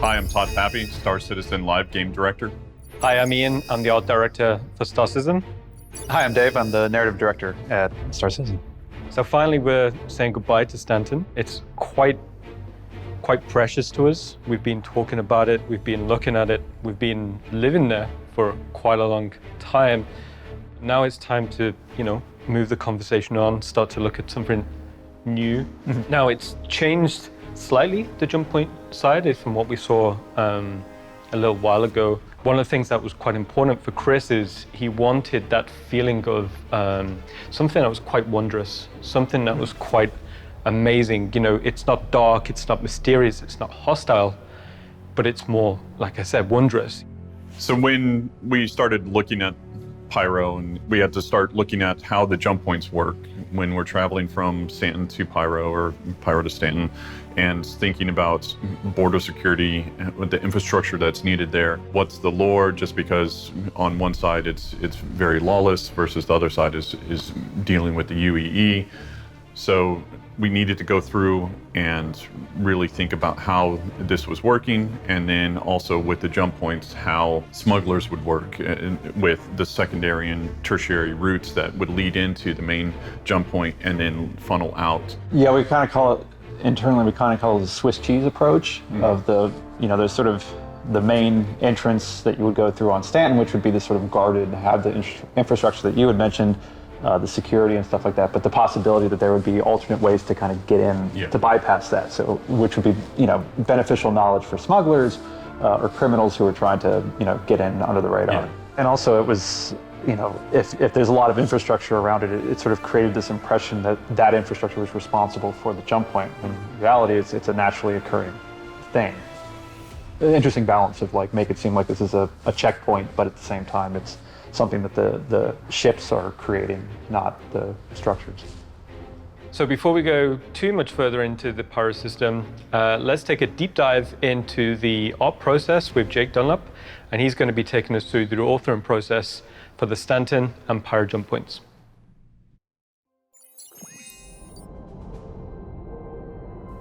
Hi, I'm Todd Pappy, Star Citizen Live Game Director. Hi, I'm Ian. I'm the art director for Star Citizen. Hi, I'm Dave. I'm the narrative director at Star Citizen. So finally, we're saying goodbye to Stanton. It's quite precious to us. We've been talking about it. We've been looking at it. We've been living there for quite a long time. Now it's time to, move the conversation on, start to look at something new. Mm-hmm. Now it's changed slightly, the jump point side, from what we saw a little while ago. One of the things that was quite important for Chris is he wanted that feeling of something that was quite wondrous, something that was quite amazing. It's not dark, it's not mysterious, it's not hostile, but it's more, like I said, wondrous. So when we started looking at Pyro, and we had to start looking at how the jump points work when we're traveling from Stanton to Pyro or Pyro to Stanton, and thinking about border security, the infrastructure that's needed there. What's the lore? Just because on one side it's very lawless versus the other side is dealing with the UEE. So we needed to go through and really think about how this was working, and then also with the jump points, how smugglers would work with the secondary and tertiary routes that would lead into the main jump point and then funnel out. Yeah, we kind of call it, internally, the Swiss cheese approach of there's sort of the main entrance that you would go through on Stanton, which would be this sort of guarded, have the infrastructure that you had mentioned, the security and stuff like that, but the possibility that there would be alternate ways to kind of get in to bypass that, so which would be beneficial knowledge for smugglers or criminals who are trying to get in under the radar. Yeah. And also it was if there's a lot of infrastructure around it, it sort of created this impression that infrastructure was responsible for the jump point. In reality, it's a naturally occurring thing. An interesting balance of make it seem like this is a checkpoint, but at the same time it's something that the ships are creating, not the structures. So before we go too much further into the Pyro system, let's take a deep dive into the op process with Jake Dunlap, and he's going to be taking us through the authoring process for the Stanton and Pyro jump points.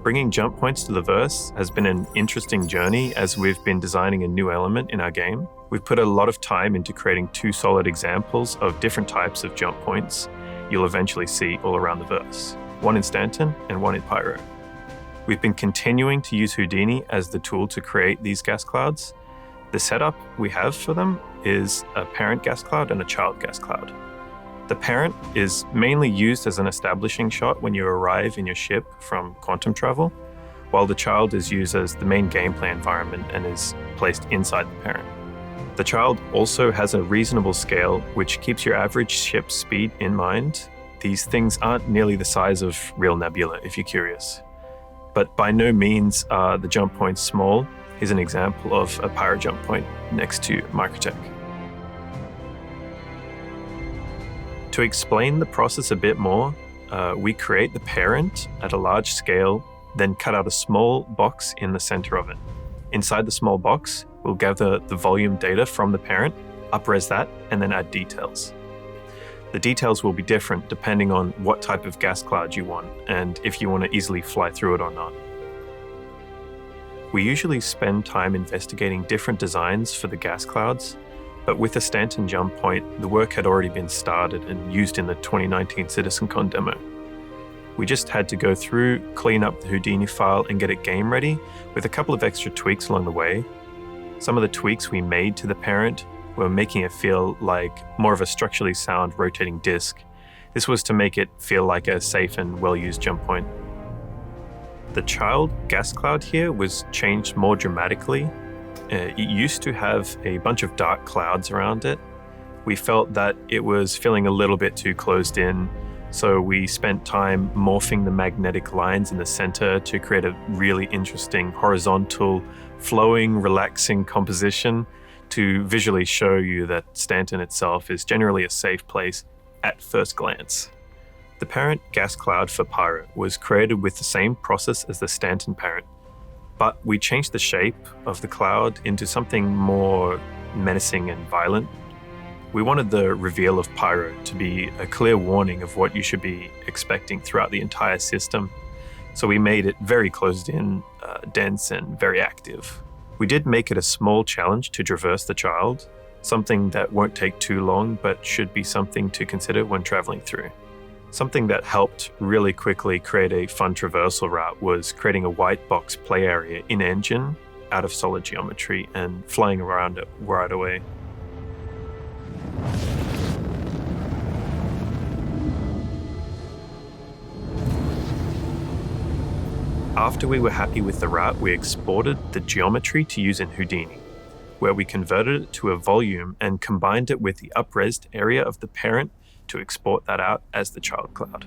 Bringing jump points to the verse has been an interesting journey as we've been designing a new element in our game. We've put a lot of time into creating two solid examples of different types of jump points you'll eventually see all around the verse, one in Stanton and one in Pyro. We've been continuing to use Houdini as the tool to create these gas clouds. The setup we have for them is a parent gas cloud and a child gas cloud. The parent is mainly used as an establishing shot when you arrive in your ship from quantum travel, while the child is used as the main gameplay environment and is placed inside the parent. The child also has a reasonable scale which keeps your average ship speed in mind. These things aren't nearly the size of real nebula, if you're curious. But by no means are the jump points small. Here's an example of a Pyro jump point next to Microtech. To explain the process a bit more, we create the parent at a large scale, then cut out a small box in the center of it. Inside the small box, we'll gather the volume data from the parent, up-res that, and then add details. The details will be different depending on what type of gas cloud you want and if you want to easily fly through it or not. We usually spend time investigating different designs for the gas clouds, but with the Stanton jump point, the work had already been started and used in the 2019 CitizenCon demo. We just had to go through, clean up the Houdini file and get it game ready with a couple of extra tweaks along the way. Some of the tweaks we made to the parent were making it feel like more of a structurally sound rotating disk. This was to make it feel like a safe and well-used jump point. The child gas cloud here was changed more dramatically. It used to have a bunch of dark clouds around it. We felt that it was feeling a little bit too closed in, so we spent time morphing the magnetic lines in the center to create a really interesting horizontal, flowing, relaxing composition to visually show you that Stanton itself is generally a safe place at first glance. The parent gas cloud for Pyro was created with the same process as the Stanton parent, but we changed the shape of the cloud into something more menacing and violent. We wanted the reveal of Pyro to be a clear warning of what you should be expecting throughout the entire system. So we made it very closed in, dense, and very active. We did make it a small challenge to traverse the child, something that won't take too long but should be something to consider when traveling through. Something that helped really quickly create a fun traversal route was creating a white box play area in engine out of solid geometry and flying around it right away. After we were happy with the route, we exported the geometry to use in Houdini, where we converted it to a volume and combined it with the upresed area of the parent to export that out as the child cloud.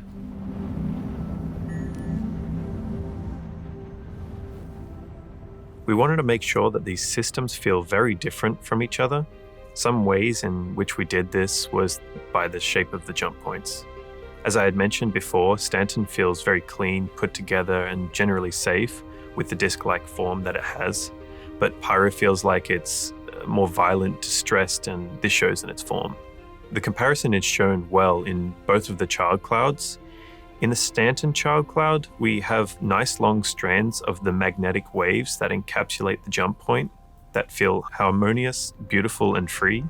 We wanted to make sure that these systems feel very different from each other. Some ways in which we did this was by the shape of the jump points. As I had mentioned before, Stanton feels very clean, put together, and generally safe with the disc-like form that it has, but Pyro feels like it's more violent, distressed, and this shows in its form. The comparison is shown well in both of the child clouds. In the Stanton child cloud, we have nice long strands of the magnetic waves that encapsulate the jump point that feel harmonious, beautiful, and free,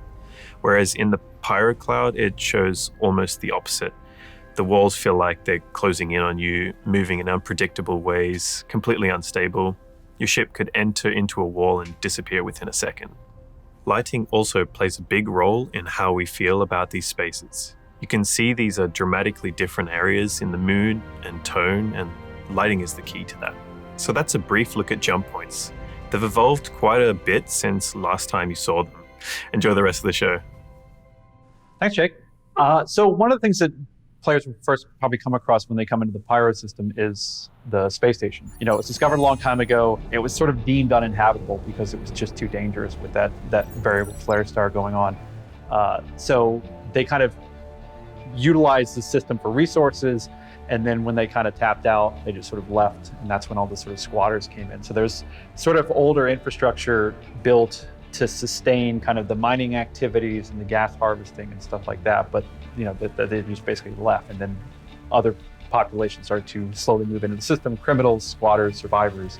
whereas in the Pyro cloud, it shows almost the opposite. The walls feel like they're closing in on you, moving in unpredictable ways, completely unstable. Your ship could enter into a wall and disappear within a second. Lighting also plays a big role in how we feel about these spaces. You can see these are dramatically different areas in the mood and tone, and lighting is the key to that. So that's a brief look at jump points. They've evolved quite a bit since last time you saw them. Enjoy the rest of the show. Thanks, Jake. So one of the things that players will first probably come across when they come into the Pyro system is the space station. You know, it was discovered a long time ago. It was sort of deemed uninhabitable because it was just too dangerous with that variable flare star going on. So they kind of utilized the system for resources, and then when they kind of tapped out, they just sort of left, and that's when all the sort of squatters came in. So there's sort of older infrastructure built to sustain kind of the mining activities and the gas harvesting and stuff like that, but you know, they just basically left, and then other populations started to slowly move into the system, criminals, squatters, survivors,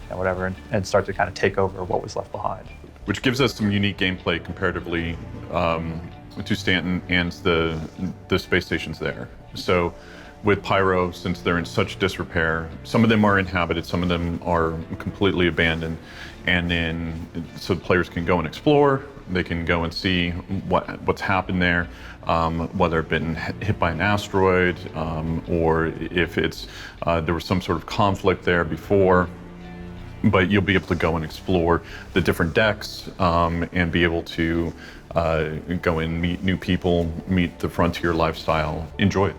and whatever, and start to kind of take over what was left behind. Which gives us some unique gameplay comparatively to Stanton and the space stations there. So with Pyro, since they're in such disrepair, some of them are inhabited, some of them are completely abandoned, and then so the players can go and explore. They can go and see what's happened there, whether it's been hit by an asteroid, or if it's there was some sort of conflict there before. But you'll be able to go and explore the different decks and be able to go and meet new people, meet the frontier lifestyle, enjoy it.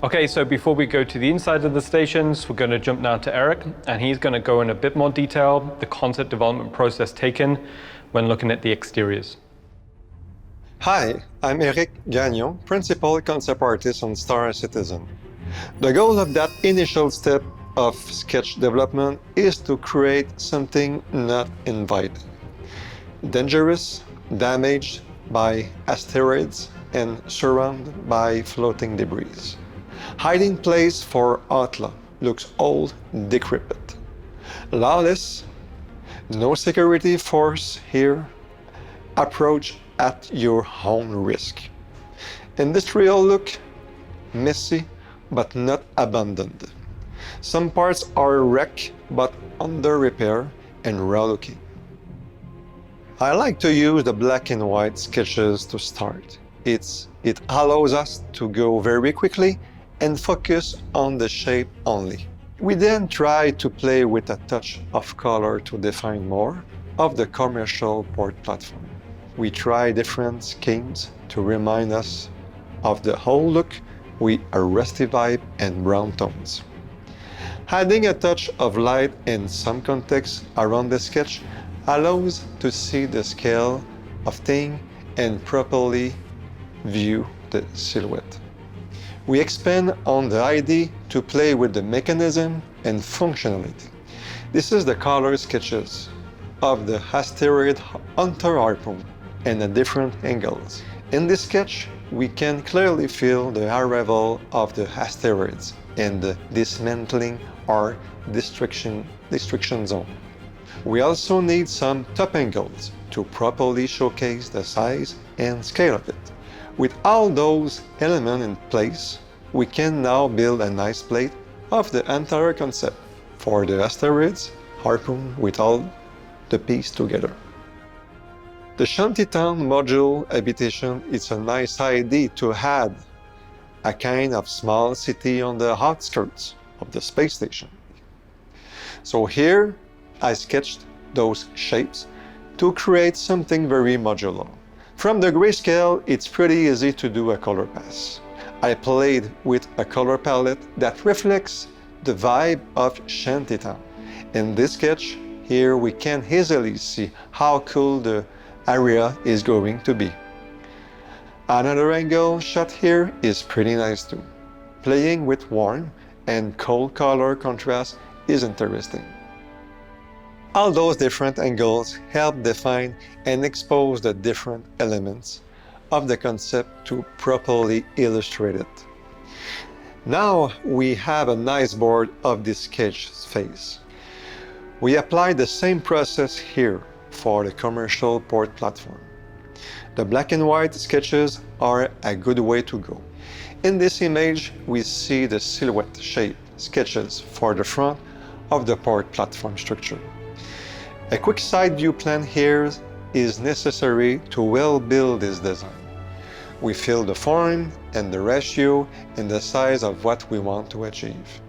Okay, so before we go to the inside of the stations, we're going to jump now to Eric, and he's going to go in a bit more detail, the concept development process taken when looking at the exteriors. Hi, I'm Eric Gagnon, Principal Concept Artist on Star Citizen. The goal of that initial step of sketch development is to create something not invited. Dangerous, damaged by asteroids, and surrounded by floating debris. Hiding place for Outlaw, looks old, decrepit. Lawless, no security force here. Approach at your own risk. Industrial look, messy, but not abandoned. Some parts are wrecked, but under repair and raw looking. I like to use the black and white sketches to start. It allows us to go very quickly and focus on the shape only. We then try to play with a touch of color to define more of the commercial port platform. We try different schemes to remind us of the whole look with a rusty vibe and brown tones. Adding a touch of light and some context around the sketch allows to see the scale of things and properly view the silhouette. We expand on the idea to play with the mechanism and functionality. This is the color sketches of the asteroid Hunter harpoon and at different angles. In this sketch, we can clearly feel the arrival of the asteroids and the dismantling or destruction zone. We also need some top angles to properly showcase the size and scale of it. With all those elements in place, we can now build a nice plate of the entire concept for the asteroids harpoon with all the pieces together. The Shantytown module habitation is a nice idea to add a kind of small city on the outskirts of the space station. So here I sketched those shapes to create something very modular. From the grayscale, it's pretty easy to do a color pass. I played with a color palette that reflects the vibe of Shantytown. In this sketch, here we can easily see how cool the area is going to be. Another angle shot here is pretty nice too. Playing with warm and cold color contrast is interesting. All those different angles help define and expose the different elements of the concept to properly illustrate it. Now we have a nice board of this sketch phase. We apply the same process here for the commercial port platform. The black and white sketches are a good way to go. In this image, we see the silhouette shape sketches for the front of the port platform structure. A quick side view plan here is necessary to well build this design. We fill the form and the ratio and the size of what we want to achieve.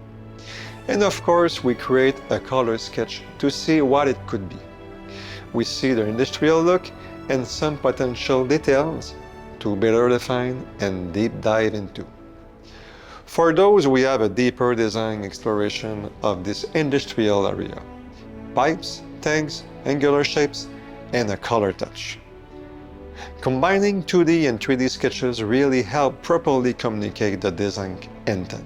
And of course, we create a color sketch to see what it could be. We see the industrial look and some potential details to better define and deep dive into. For those, we have a deeper design exploration of this industrial area. Pipes, tanks, angular shapes, and a color touch. Combining 2D and 3D sketches really help properly communicate the design intent.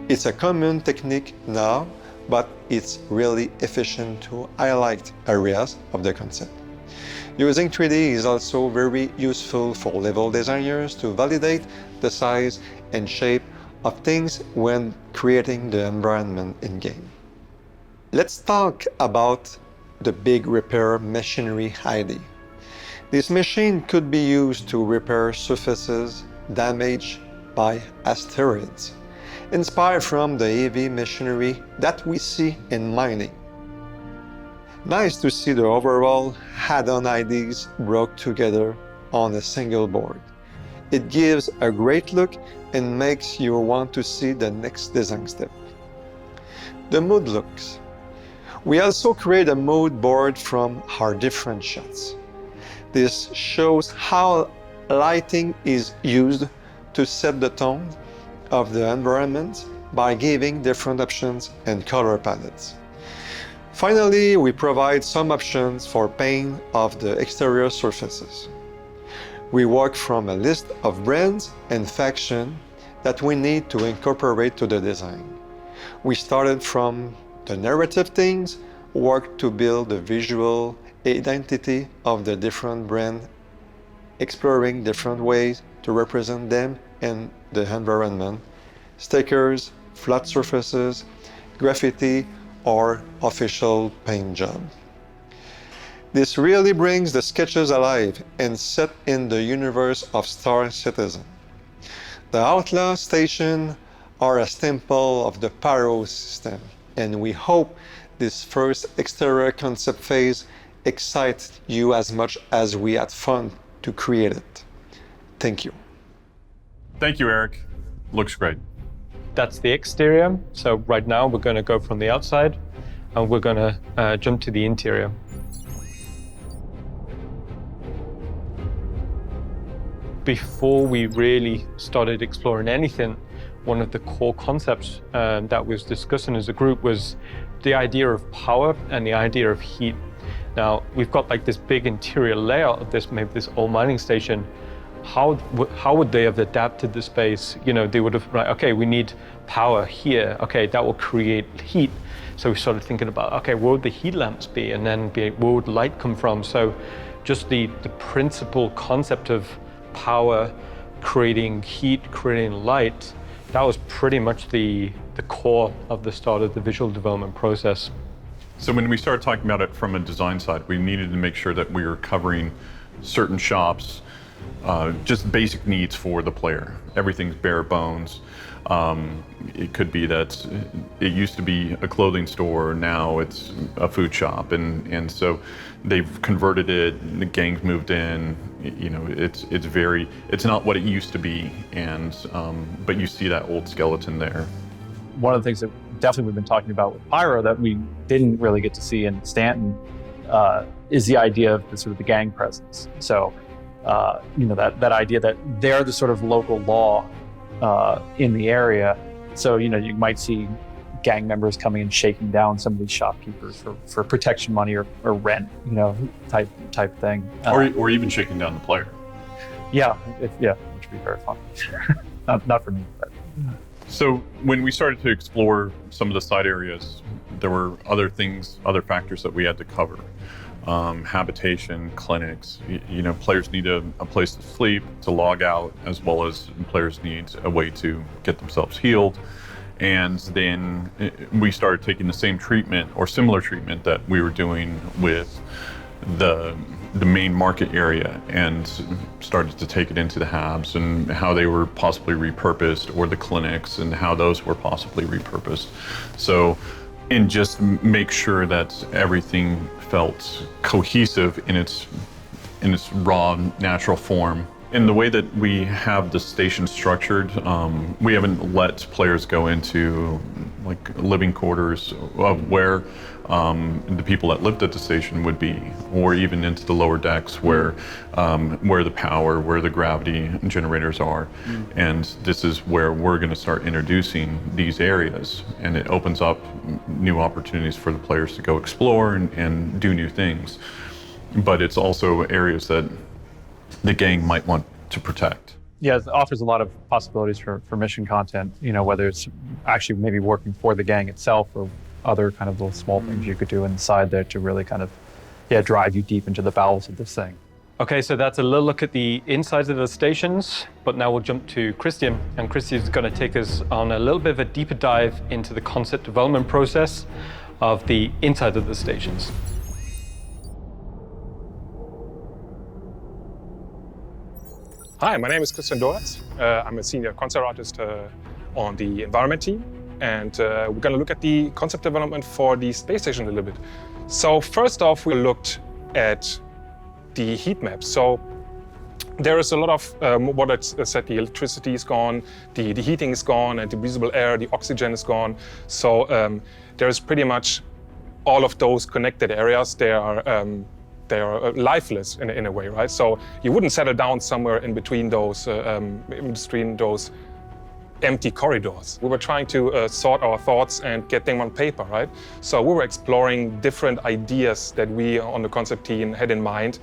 It's a common technique now, but it's really efficient to highlight areas of the concept. Using 3D is also very useful for level designers to validate the size and shape of things when creating the environment in-game. Let's talk about the Big Repair Missionary ID. This machine could be used to repair surfaces damaged by asteroids, inspired from the heavy machinery that we see in mining. Nice to see the overall add-on IDs brought together on a single board. It gives a great look and makes you want to see the next design step. The mood looks. We also create a mood board from our different shots. This shows how lighting is used to set the tone of the environment by giving different options and color palettes. Finally, we provide some options for paint of the exterior surfaces. We work from a list of brands and factions that we need to incorporate to the design. We started from the narrative things, worked to build the visual identity of the different brands, exploring different ways to represent them and the environment, stickers, flat surfaces, graffiti, or official paint job. This really brings the sketches alive and set in the universe of Star Citizen. The Outlaw Station are a staple of the Pyro system, and we hope this first exterior concept phase excites you as much as we had fun to create it. Thank you. Thank you, Eric. Looks great. That's the exterior. So right now we're going to go from the outside and we're going to jump to the interior. Before we really started exploring anything, one of the core concepts that was discussing as a group was the idea of power and the idea of heat. Now, we've got like this big interior layout of this, maybe this old mining station. How would they have adapted the space? You know, they would have, right, okay, we need power here. Okay, that will create heat. So we started thinking about, okay, where would the heat lamps be? And then where would light come from? So just the principal concept of power, creating heat, creating light, that was pretty much the core of the start of the visual development process. So when we started talking about it from a design side, we needed to make sure that we were covering certain shops, just basic needs for the player. Everything's bare bones. It could be that it used to be a clothing store, now it's a food shop, and so they've converted it. The gang's moved in. You know, it's not what it used to be, and but you see that old skeleton there. One of the things that definitely we've been talking about with Pyro that we didn't really get to see in Stanton is the idea of the sort of the gang presence. So, you know, that idea that they're the sort of local law in the area. So, you know, you might see gang members coming and shaking down some of these shopkeepers for protection money or rent, you know, type thing. Or even shaking down the player. Yeah, which would be very fun. not for me, but. So when we started to explore some of the side areas, there were other factors that we had to cover. Habitation, clinics, you know, players need a place to sleep, to log out, as well as players need a way to get themselves healed. And then we started taking the same treatment or similar treatment that we were doing with the main market area and started to take it into the Habs and how they were possibly repurposed, or the clinics and how those were possibly repurposed. So, and just make sure that everything felt cohesive in its raw, natural form. In the way that we have the station structured, we haven't let players go into like living quarters of where the people that lived at the station would be, or even into the lower decks where the power, where the gravity generators are. And this is where we're going to start introducing these areas, and it opens up new opportunities for the players to go explore and do new things. But it's also areas that the gang might want to protect. Yeah, it offers a lot of possibilities for mission content, you know, whether it's actually maybe working for the gang itself or other kind of little small things you could do inside there to really kind of, drive you deep into the bowels of this thing. Okay, so that's a little look at the insides of the stations, but now we'll jump to Christian, and Christian's going to take us on a little bit of a deeper dive into the concept development process of the inside of the stations. Hi, my name is Christian Doretz. I'm a senior concept artist on the environment team, and we're going to look at the concept development for the space station a little bit. So first off, we looked at the heat map. So there is a lot of what I said, the electricity is gone, the heating is gone, and the breathable air, the oxygen is gone. So there is pretty much all of those connected areas. They are lifeless in a way, right? So you wouldn't settle down somewhere in between those empty corridors. We were trying to sort our thoughts and get them on paper, right? So we were exploring different ideas that we on the concept team had in mind.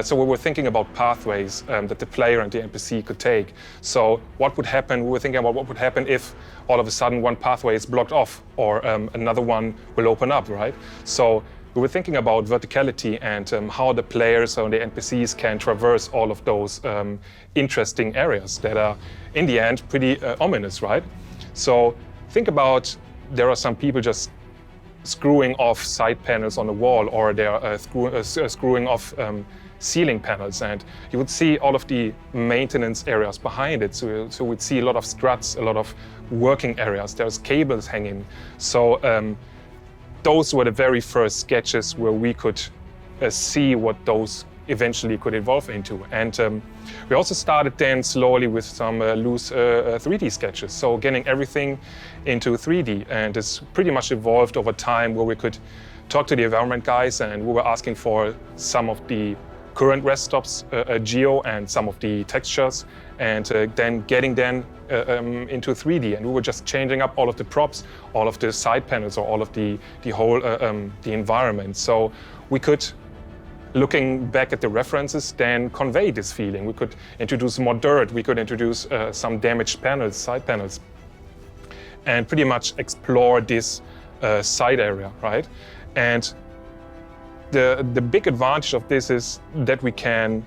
So we were thinking about pathways that the player and the NPC could take. So what would happen? We were thinking about what would happen if all of a sudden one pathway is blocked off or another one will open up, right? So we were thinking about verticality and how the players or the NPCs can traverse all of those interesting areas that are, in the end, pretty ominous, right? So think about, there are some people just screwing off side panels on the wall, or they are screwing off ceiling panels, and you would see all of the maintenance areas behind it. So we'd see a lot of struts, a lot of working areas. There's cables hanging. So those were the very first sketches where we could see what those eventually could evolve into. And we also started then slowly with some loose 3D sketches. So getting everything into 3D, and it's pretty much evolved over time where we could talk to the environment guys, and we were asking for some of the current rest stops geo and some of the textures, and then getting them into 3D. And we were just changing up all of the props, all of the side panels, or all of the whole the environment. So we could, looking back at the references, then convey this feeling. We could introduce more dirt, we could introduce some damaged panels, side panels, and pretty much explore this side area, right? And the big advantage of this is that we can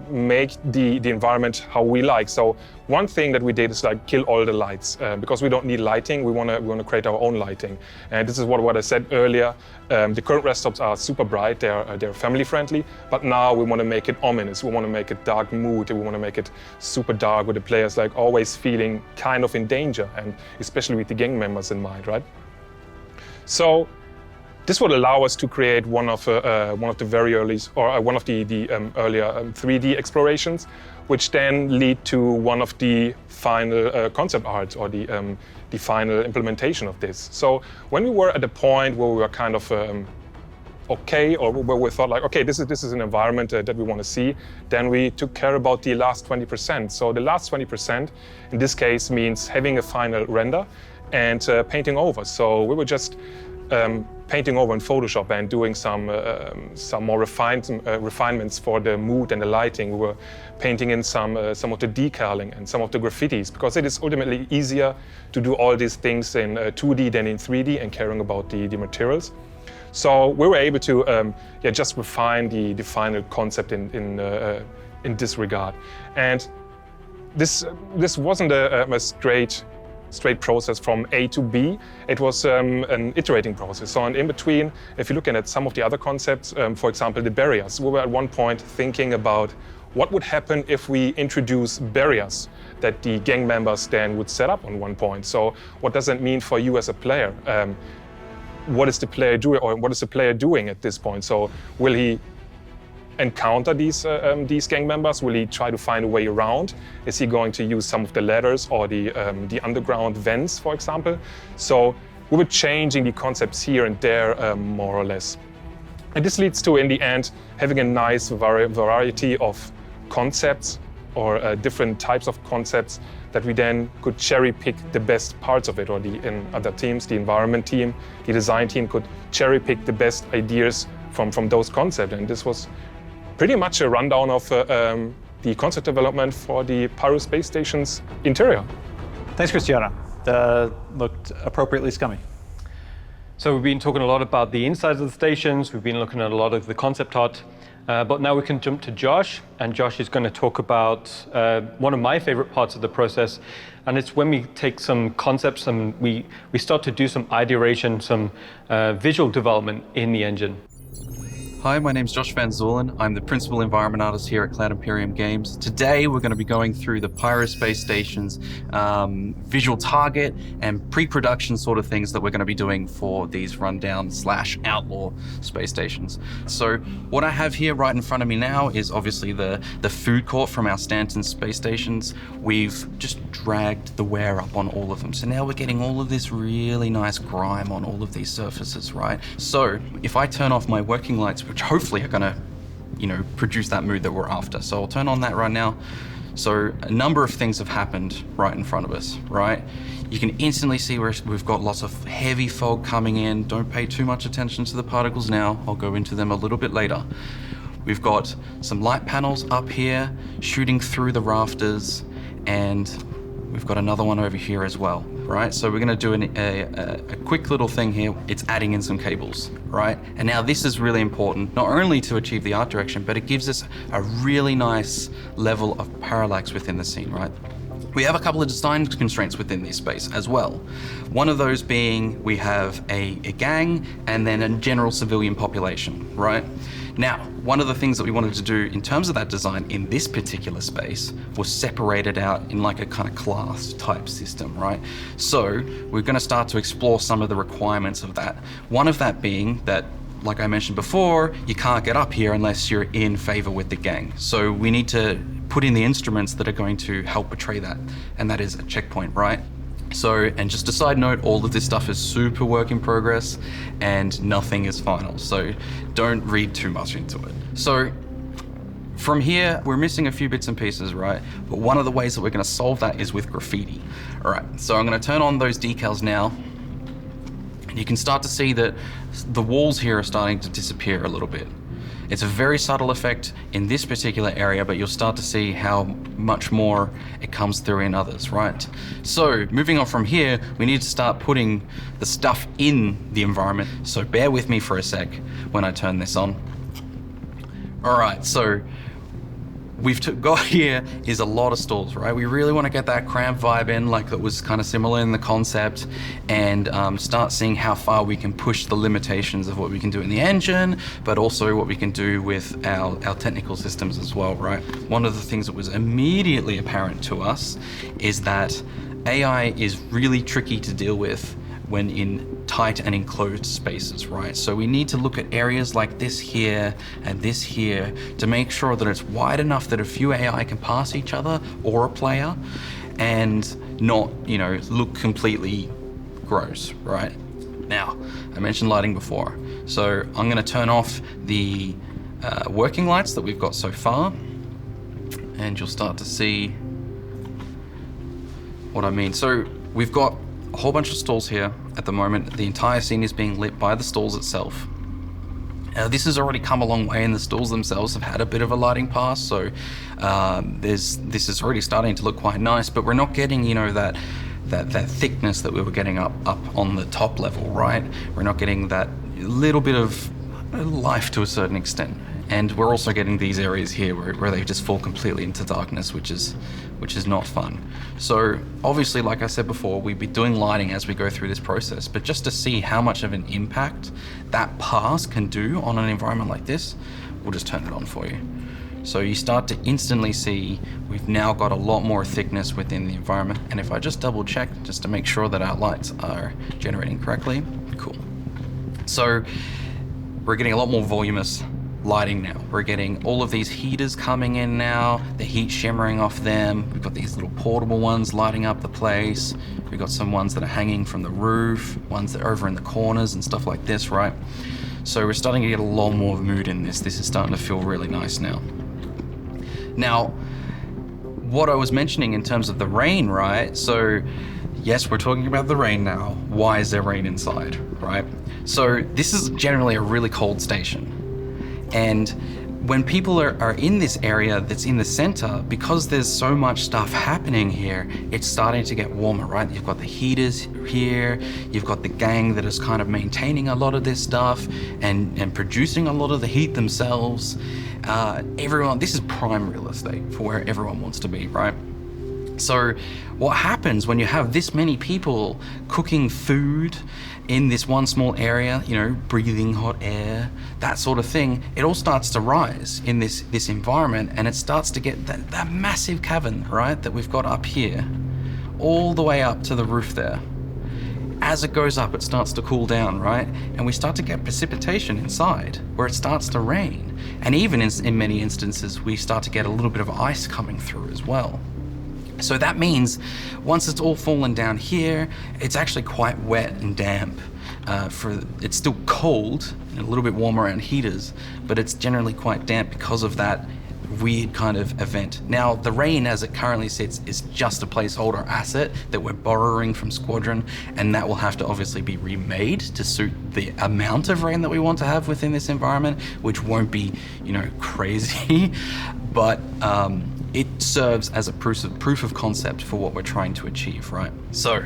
make the environment how we like. So one thing that we did is like kill all the lights because we don't need lighting. We want to create our own lighting. And this is what I said earlier. The current rest stops are super bright. They're family friendly. But now we want to make it ominous. We want to make it dark mood. We want to make it super dark with the players like always feeling kind of in danger, and especially with the gang members in mind, right? So this would allow us to create one of the very early, or one of the earlier 3D explorations, which then lead to one of the final concept art, or the final implementation of this. So when we were at the point where we were kind of okay, or where we thought like, okay, this is an environment that we want to see, then we took care about the last 20%. So the last 20% in this case means having a final render and painting over. So we were just painting over in Photoshop and doing some more refinements for the mood and the lighting. We were painting in some of the decaling and some of the graffitis, because it is ultimately easier to do all these things in 2D than in 3D and caring about the materials. So we were able to just refine the final concept in this regard. And this wasn't a straight process from A to B. It was an iterating process. So in between, if you're looking at some of the other concepts, for example, the barriers, we were at one point thinking about what would happen if we introduce barriers that the gang members then would set up on one point. So what does that mean for you as a player? What is the player doing, or what is the player doing at this point? So will he encounter these gang members? Will he try to find a way around? Is he going to use some of the ladders or the underground vents, for example? So we were changing the concepts here and there, more or less. And this leads to, in the end, having a nice variety of concepts, or different types of concepts that we then could cherry pick the best parts of it, or in other teams, the environment team, the design team could cherry pick the best ideas from those concepts. And this was pretty much a rundown of the concept development for the Pyro space station's interior. Thanks, Christiana. That looked appropriately scummy. So we've been talking a lot about the insides of the stations. We've been looking at a lot of the concept art. But now we can jump to Josh, and Josh is going to talk about one of my favorite parts of the process, and it's when we take some concepts and we start to do some ideation, some visual development in the engine. Hi, my name's Josh Van Zullen. I'm the principal environment artist here at Cloud Imperium Games. Today, we're going to be going through the Pyro space station's visual target and pre-production sort of things that we're going to be doing for these rundown / outlaw space stations. So what I have here right in front of me now is obviously the food court from our Stanton space stations. We've just dragged the wear up on all of them. So now we're getting all of this really nice grime on all of these surfaces, right? So if I turn off my working lights, which hopefully are gonna, produce that mood that we're after. So I'll turn on that right now. So a number of things have happened right in front of us, right? You can instantly see we've got lots of heavy fog coming in. Don't pay too much attention to the particles now. I'll go into them a little bit later. We've got some light panels up here shooting through the rafters, and we've got another one over here as well, right? So we're gonna do a quick little thing here. It's adding in some cables, right? And now this is really important, not only to achieve the art direction, but it gives us a really nice level of parallax within the scene, right? We have a couple of design constraints within this space as well. One of those being we have a gang and then a general civilian population, right? Now, one of the things that we wanted to do in terms of that design in this particular space was separate it out in like a kind of class type system, right? So we're going to start to explore some of the requirements of that. One of that being that, like I mentioned before, you can't get up here unless you're in favor with the gang. So we need to put in the instruments that are going to help portray that, and that is a checkpoint, right? So, and just a side note, all of this stuff is super work in progress and nothing is final. So don't read too much into it. So from here, we're missing a few bits and pieces, right? But one of the ways that we're gonna solve that is with graffiti. All right, so I'm gonna turn on those decals now. And you can start to see that the walls here are starting to disappear a little bit. It's a very subtle effect in this particular area, but you'll start to see how much more it comes through in others, right? So moving on from here, we need to start putting the stuff in the environment. So bear with me for a sec when I turn this on. All right, so got here is a lot of stalls, right? We really want to get that cramped vibe in, like that was kind of similar in the concept, and start seeing how far we can push the limitations of what we can do in the engine, but also what we can do with our technical systems as well, right? One of the things that was immediately apparent to us is that AI is really tricky to deal with when in tight and enclosed spaces, right? So we need to look at areas like this here and this here to make sure that it's wide enough that a few AI can pass each other or a player and not, look completely gross, right? Now, I mentioned lighting before. So I'm gonna turn off the working lights that we've got so far, and you'll start to see what I mean. So we've got a whole bunch of stalls here at the moment. The entire scene is being lit by the stalls itself. This has already come a long way, and the stalls themselves have had a bit of a lighting pass, so this is already starting to look quite nice, but we're not getting, that thickness that we were getting up on the top level, right? We're not getting that little bit of life to a certain extent. And we're also getting these areas here where they just fall completely into darkness, which is not fun. So obviously, like I said before, we'd be doing lighting as we go through this process, but just to see how much of an impact that pass can do on an environment like this, we'll just turn it on for you. So you start to instantly see we've now got a lot more thickness within the environment. And if I just double check just to make sure that our lights are generating correctly, cool. So we're getting a lot more voluminous lighting now. We're getting all of these heaters coming in now, the heat shimmering off them. We've got these little portable ones lighting up the place. We've got some ones that are hanging from the roof, ones that are over in the corners and stuff like this, right? So we're starting to get a lot more mood in this. This is starting to feel really nice now. Now, what I was mentioning in terms of the rain, right? So yes, we're talking about the rain now. Why is there rain inside, right? So this is generally a really cold station. And when people are in this area that's in the center, because there's so much stuff happening here, it's starting to get warmer, right? You've got the heaters here, you've got the gang that is kind of maintaining a lot of this stuff and producing a lot of the heat themselves. This is prime real estate for where everyone wants to be, right? So what happens when you have this many people cooking food in this one small area, breathing hot air, that sort of thing, it all starts to rise in this environment, and it starts to get that massive cavern, right, that we've got up here, all the way up to the roof there. As it goes up, it starts to cool down, right? And we start to get precipitation inside, where it starts to rain. And even in many instances, we start to get a little bit of ice coming through as well. So that means once it's all fallen down here, it's actually quite wet and damp. It's still cold and a little bit warm around heaters, but it's generally quite damp because of that weird kind of event. Now, the rain as it currently sits is just a placeholder asset that we're borrowing from Squadron, and that will have to obviously be remade to suit the amount of rain that we want to have within this environment, which won't be, crazy, but it serves as a proof of concept for what we're trying to achieve, right? So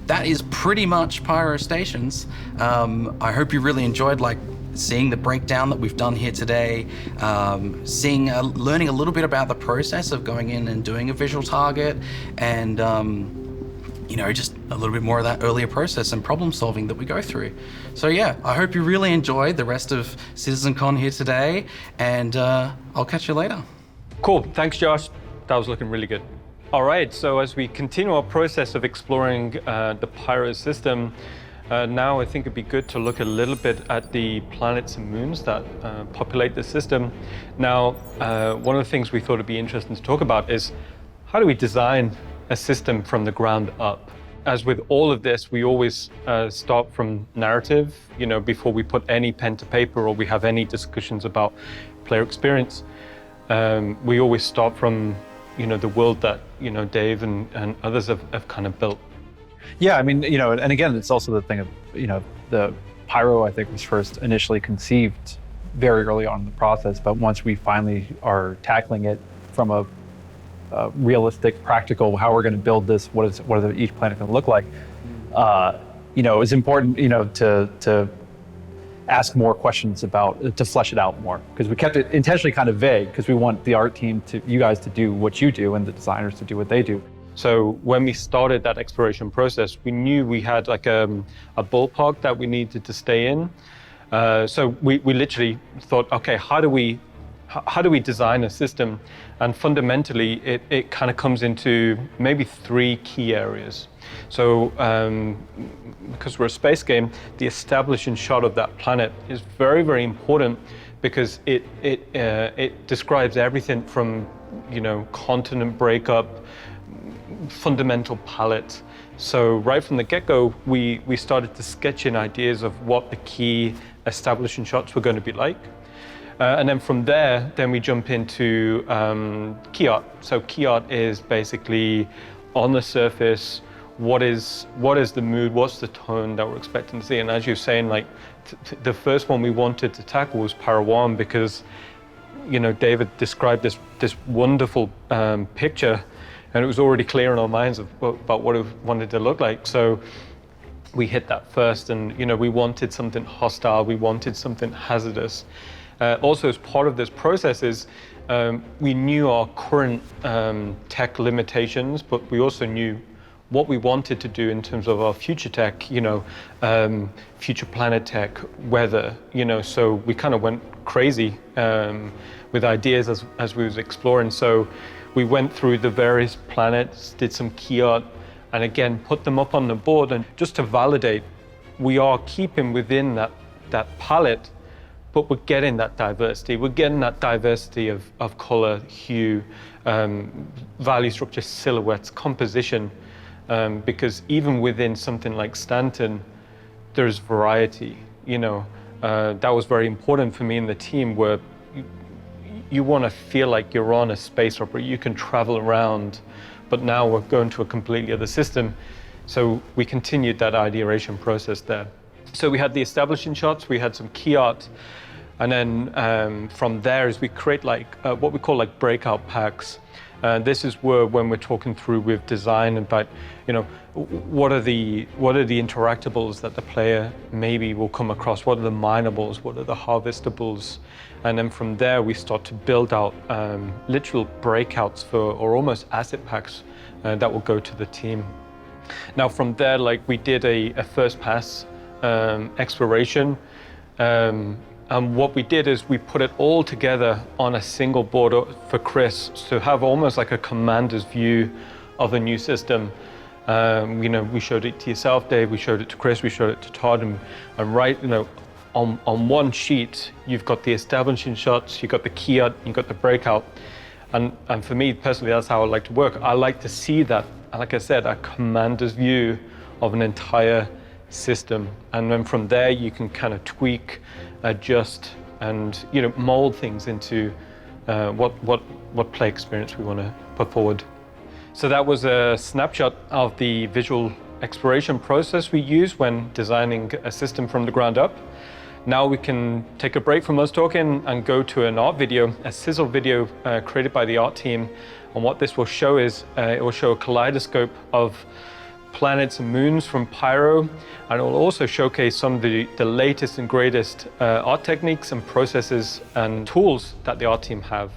that is pretty much Pyro Stations. I hope you really enjoyed seeing the breakdown that we've done here today, learning a little bit about the process of going in and doing a visual target, and just a little bit more of that earlier process and problem solving that we go through. So yeah, I hope you really enjoyed the rest of CitizenCon here today, and I'll catch you later. Cool, thanks Josh. That was looking really good. All right, so as we continue our process of exploring the Pyro system, now I think it'd be good to look a little bit at the planets and moons that populate the system. Now, one of the things we thought it'd be interesting to talk about is how do we design a system from the ground up? As with all of this, we always start from narrative, before we put any pen to paper or we have any discussions about player experience. We always start from, the world that, Dave and others have kind of built. Yeah, I mean, and again, it's also the thing of, the Pyro, I think, was first initially conceived very early on in the process, but once we finally are tackling it from a realistic, practical, how we're going to build this, what is each planet going to look like, it was important, to ask more questions about, to flesh it out more. Because we kept it intentionally kind of vague, because we want the art team to, you guys to do what you do and the designers to do what they do. So when we started that exploration process, we knew we had like a ballpark that we needed to stay in. So we literally thought, okay, how do we design a system? And fundamentally, it kind of comes into maybe 3 key areas. So because we're a space game, the establishing shot of that planet is very, very important, because it describes everything from, continent breakup, fundamental palette. So right from the get-go, we started to sketch in ideas of what the key establishing shots were going to be like. And then from there, we jump into key art. So key art is basically on the surface, what is the mood, what's the tone that we're expecting to see. And as you're saying, like the first one we wanted to tackle was Pyro 1, because David described this wonderful picture, and it was already clear in our minds about what it wanted to look like. So we hit that first, and we wanted something hostile, we wanted something hazardous. Also, as part of this process is we knew our current tech limitations, but we also knew what we wanted to do in terms of our future tech, future planet tech, weather, so we kind of went crazy with ideas as we was exploring. So we went through the various planets, did some key art, and again, put them up on the board, and just to validate, we are keeping within that palette, but we're getting that diversity. We're getting that diversity of color, hue, value structure, silhouettes, composition, because even within something like Stanton, there's variety. That was very important for me and the team, where you want to feel like you're on a space opera. You can travel around, but now we're going to a completely other system. So we continued that ideation process there. So we had the establishing shots, we had some key art, and then from there is we create like what we call like breakout packs. This is where, when we're talking through with design about, what are the interactables that the player maybe will come across, what are the minables, what are the harvestables, and then from there we start to build out literal breakouts or almost asset packs that will go to the team. Now from there, like we did a first pass exploration, and what we did is we put it all together on a single board for Chris to have almost like a commander's view of a new system. We showed it to yourself, Dave, we showed it to Chris, we showed it to Todd, and right, on one sheet, you've got the establishing shots, you've got the key art, you've got the breakout. And for me personally, that's how I like to work. I like to see that, like I said, a commander's view of an entire system. And then from there, you can kind of tweak, adjust, and mold things into what play experience we want to put forward. So that was a snapshot of the visual exploration process we use when designing a system from the ground up. Now we can take a break from us talking and go to an art video, a sizzle video created by the art team. And what this will show is, it will show a kaleidoscope of planets and moons from Pyro, and it will also showcase some of the latest and greatest art techniques and processes and tools that the art team have.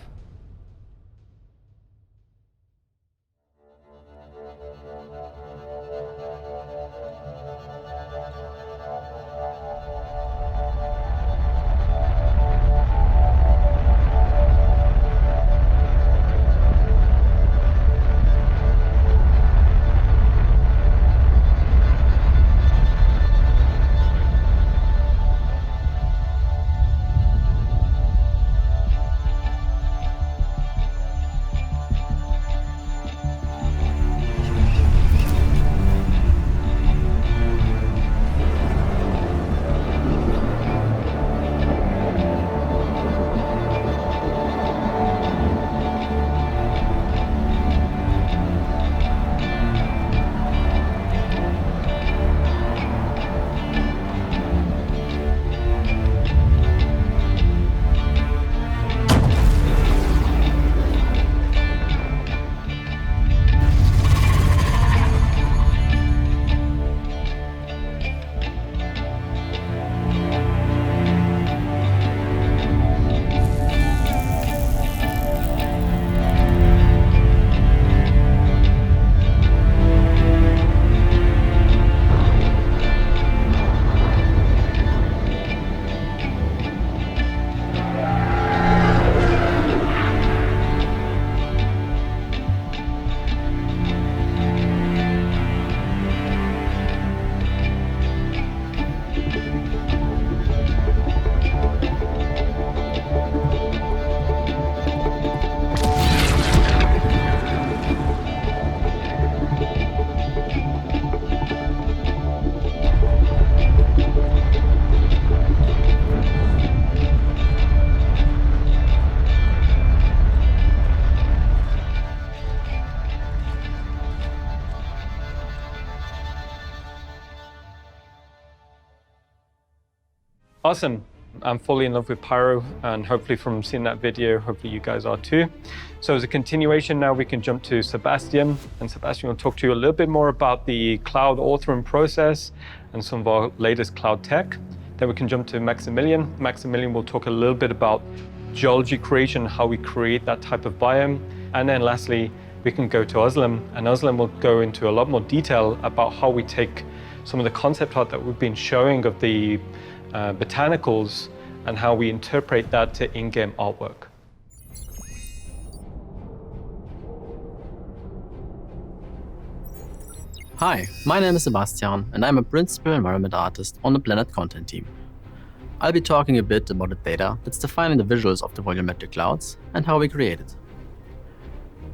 Awesome. I'm fully in love with Pyro, and hopefully from seeing that video, hopefully you guys are too. So as a continuation now, we can jump to Sebastian, and Sebastian will talk to you a little bit more about the cloud authoring process and some of our latest cloud tech. Then we can jump to Maximilian. Maximilian will talk a little bit about geology creation, how we create that type of biome. And then lastly, we can go to Özlem, and Özlem will go into a lot more detail about how we take some of the concept art that we've been showing of the botanicals and how we interpret that to in-game artwork. Hi, my name is Sebastian, and I'm a principal environment artist on the Planet content team. I'll be talking a bit about the data that's defining the visuals of the volumetric clouds and how we create it.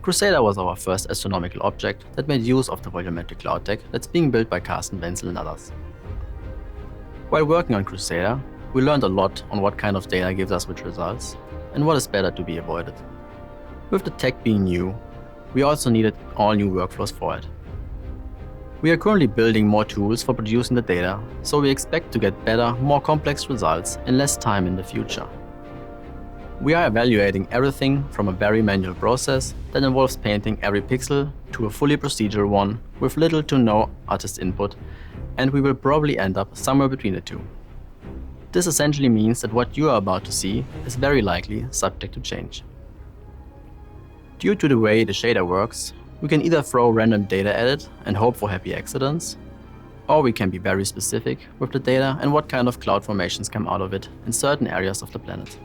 Crusader was our first astronomical object that made use of the volumetric cloud tech that's being built by Carsten Wenzel and others. While working on Crusader, we learned a lot on what kind of data gives us which results and what is better to be avoided. With the tech being new, we also needed all new workflows for it. We are currently building more tools for producing the data, so we expect to get better, more complex results in less time in the future. We are evaluating everything from a very manual process that involves painting every pixel to a fully procedural one with little to no artist input, and we will probably end up somewhere between the two. This essentially means that what you are about to see is very likely subject to change. Due to the way the shader works, we can either throw random data at it and hope for happy accidents, or we can be very specific with the data and what kind of cloud formations come out of it in certain areas of the planet.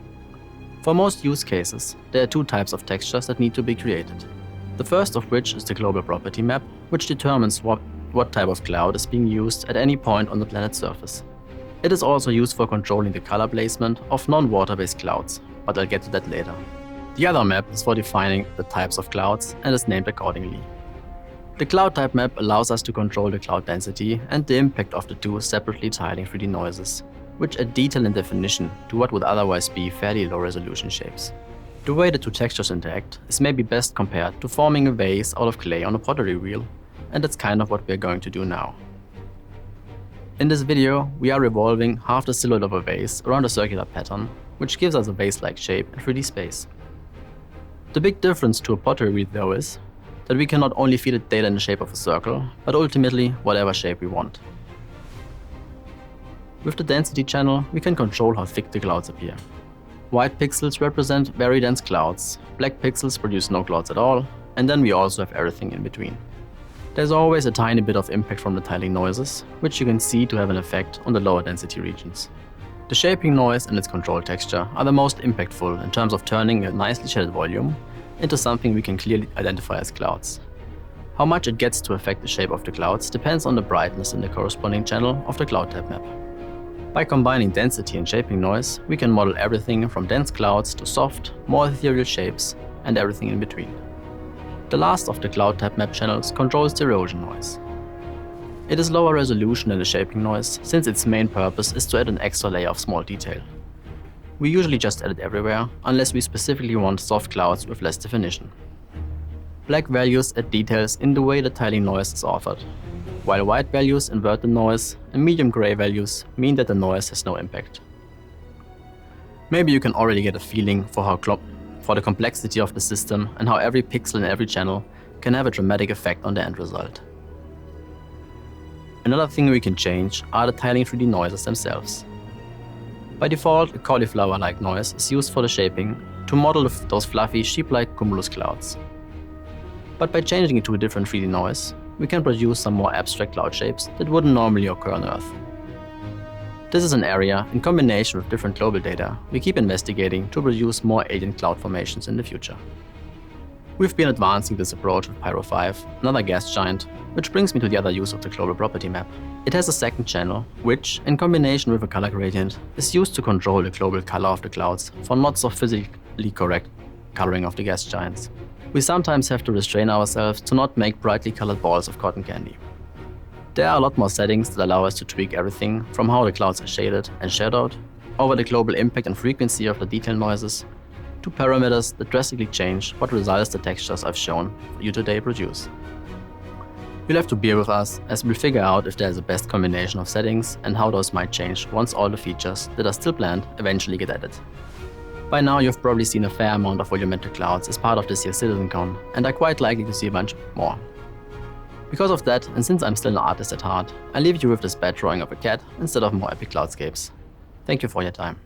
For most use cases, there are two types of textures that need to be created. The first of which is the global property map, which determines what type of cloud is being used at any point on the planet's surface. It is also used for controlling the color placement of non-water-based clouds, but I'll get to that later. The other map is for defining the types of clouds and is named accordingly. The cloud type map allows us to control the cloud density and the impact of the two separately tiling 3D noises, which add detail and definition to what would otherwise be fairly low resolution shapes. The way the two textures interact is maybe best compared to forming a vase out of clay on a pottery wheel, and that's kind of what we're going to do now. In this video, we are revolving half the silhouette of a vase around a circular pattern, which gives us a vase-like shape in 3D space. The big difference to a pottery wheel though is that we can not only feed it data in the shape of a circle, but ultimately whatever shape we want. With the density channel, we can control how thick the clouds appear. White pixels represent very dense clouds, black pixels produce no clouds at all, and then we also have everything in between. There's always a tiny bit of impact from the tiling noises, which you can see to have an effect on the lower density regions. The shaping noise and its control texture are the most impactful in terms of turning a nicely shaded volume into something we can clearly identify as clouds. How much it gets to affect the shape of the clouds depends on the brightness in the corresponding channel of the cloud type map. By combining density and shaping noise, we can model everything from dense clouds to soft, more ethereal shapes, and everything in between. The last of the cloud type map channels controls the erosion noise. It is lower resolution than the shaping noise, since its main purpose is to add an extra layer of small detail. We usually just add it everywhere, unless we specifically want soft clouds with less definition. Black values add details in the way the tiling noise is authored, while white values invert the noise, and medium gray values mean that the noise has no impact. Maybe you can already get a feeling for the complexity of the system and how every pixel in every channel can have a dramatic effect on the end result. Another thing we can change are the tiling 3D noises themselves. By default, a cauliflower-like noise is used for the shaping to model those fluffy sheep-like cumulus clouds. But by changing it to a different 3D noise, we can produce some more abstract cloud shapes that wouldn't normally occur on Earth. This is an area, in combination with different global data, we keep investigating to produce more alien cloud formations in the future. We've been advancing this approach with Pyro 5, another gas giant, which brings me to the other use of the global property map. It has a second channel, which, in combination with a color gradient, is used to control the global color of the clouds for not so physically correct coloring of the gas giants. We sometimes have to restrain ourselves to not make brightly colored balls of cotton candy. There are a lot more settings that allow us to tweak everything from how the clouds are shaded and shadowed, over the global impact and frequency of the detail noises, to parameters that drastically change what results the textures I've shown you today produce. You'll have to bear with us as we'll figure out if there's a best combination of settings and how those might change once all the features that are still planned eventually get added. By now you've probably seen a fair amount of volumetric clouds as part of this year's CitizenCon and are quite likely to see a bunch more. Because of that, and since I'm still an artist at heart, I leave you with this bad drawing of a cat instead of more epic cloudscapes. Thank you for your time.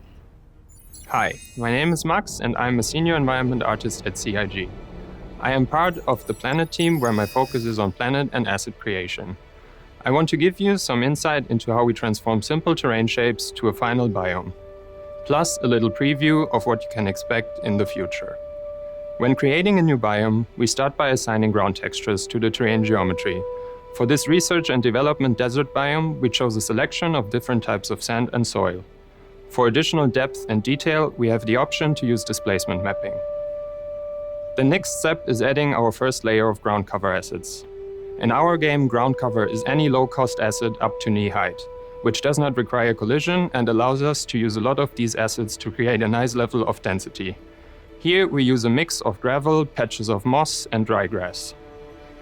Hi, my name is Max and I'm a senior environment artist at CIG. I am part of the Planet team where my focus is on planet and asset creation. I want to give you some insight into how we transform simple terrain shapes to a final biome, plus a little preview of what you can expect in the future. When creating a new biome, we start by assigning ground textures to the terrain geometry. For this research and development desert biome, we chose a selection of different types of sand and soil. For additional depth and detail, we have the option to use displacement mapping. The next step is adding our first layer of ground cover assets. In our game, ground cover is any low-cost asset up to knee height, which does not require collision and allows us to use a lot of these assets to create a nice level of density. Here we use a mix of gravel, patches of moss, and dry grass.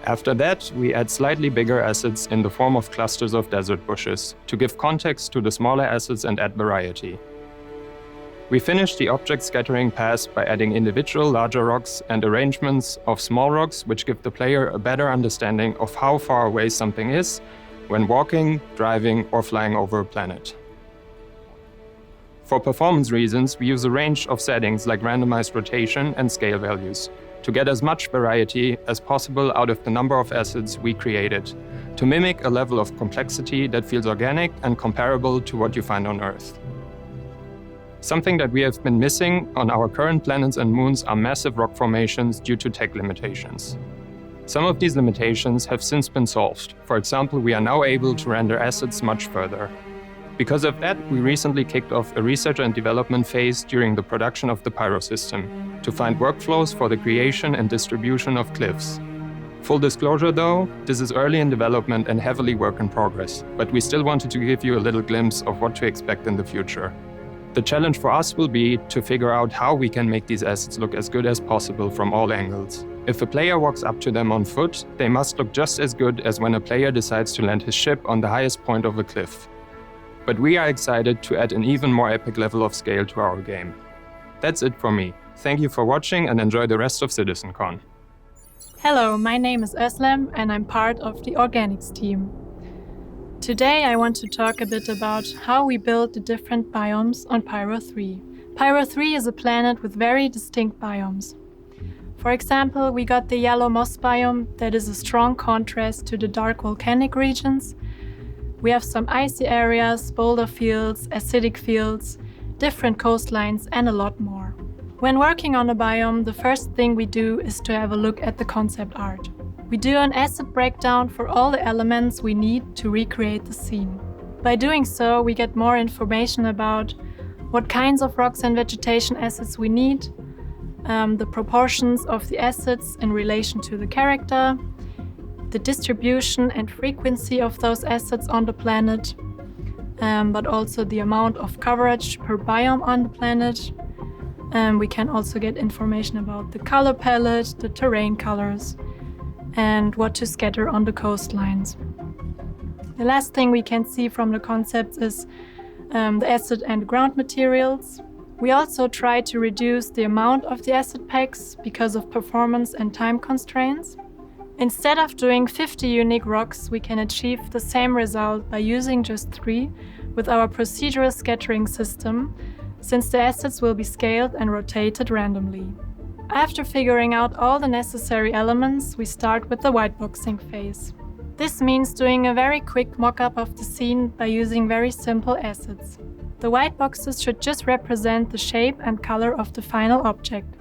After that, we add slightly bigger assets in the form of clusters of desert bushes to give context to the smaller assets and add variety. We finish the object scattering pass by adding individual larger rocks and arrangements of small rocks which give the player a better understanding of how far away something is when walking, driving, or flying over a planet. For performance reasons, we use a range of settings like randomized rotation and scale values to get as much variety as possible out of the number of assets we created, to mimic a level of complexity that feels organic and comparable to what you find on Earth. Something that we have been missing on our current planets and moons are massive rock formations due to tech limitations. Some of these limitations have since been solved. For example, we are now able to render assets much further. Because of that, we recently kicked off a research and development phase during the production of the Pyro system to find workflows for the creation and distribution of cliffs. Full disclosure though, this is early in development and heavily work in progress, but we still wanted to give you a little glimpse of what to expect in the future. The challenge for us will be to figure out how we can make these assets look as good as possible from all angles. If a player walks up to them on foot, they must look just as good as when a player decides to land his ship on the highest point of a cliff. But we are excited to add an even more epic level of scale to our game. That's it for me. Thank you for watching and enjoy the rest of CitizenCon. Hello, my name is Özlem and I'm part of the Organics team. Today I want to talk a bit about how we build the different biomes on Pyro 3. Pyro 3 is a planet with very distinct biomes. For example, we got the yellow moss biome that is a strong contrast to the dark volcanic regions. We have some icy areas, boulder fields, acidic fields, different coastlines, and a lot more. When working on a biome, the first thing we do is to have a look at the concept art. We do an asset breakdown for all the elements we need to recreate the scene. By doing so, we get more information about what kinds of rocks and vegetation assets we need, the proportions of the assets in relation to the character, the distribution and frequency of those assets on the planet, but also the amount of coverage per biome on the planet. We can also get information about the color palette, the terrain colors, and what to scatter on the coastlines. The last thing we can see from the concepts is the asset and ground materials. We also try to reduce the amount of the asset packs because of performance and time constraints. Instead of doing 50 unique rocks, we can achieve the same result by using just 3 with our procedural scattering system, since the assets will be scaled and rotated randomly. After figuring out all the necessary elements, we start with the whiteboxing phase. This means doing a very quick mock-up of the scene by using very simple assets. The white boxes should just represent the shape and color of the final object.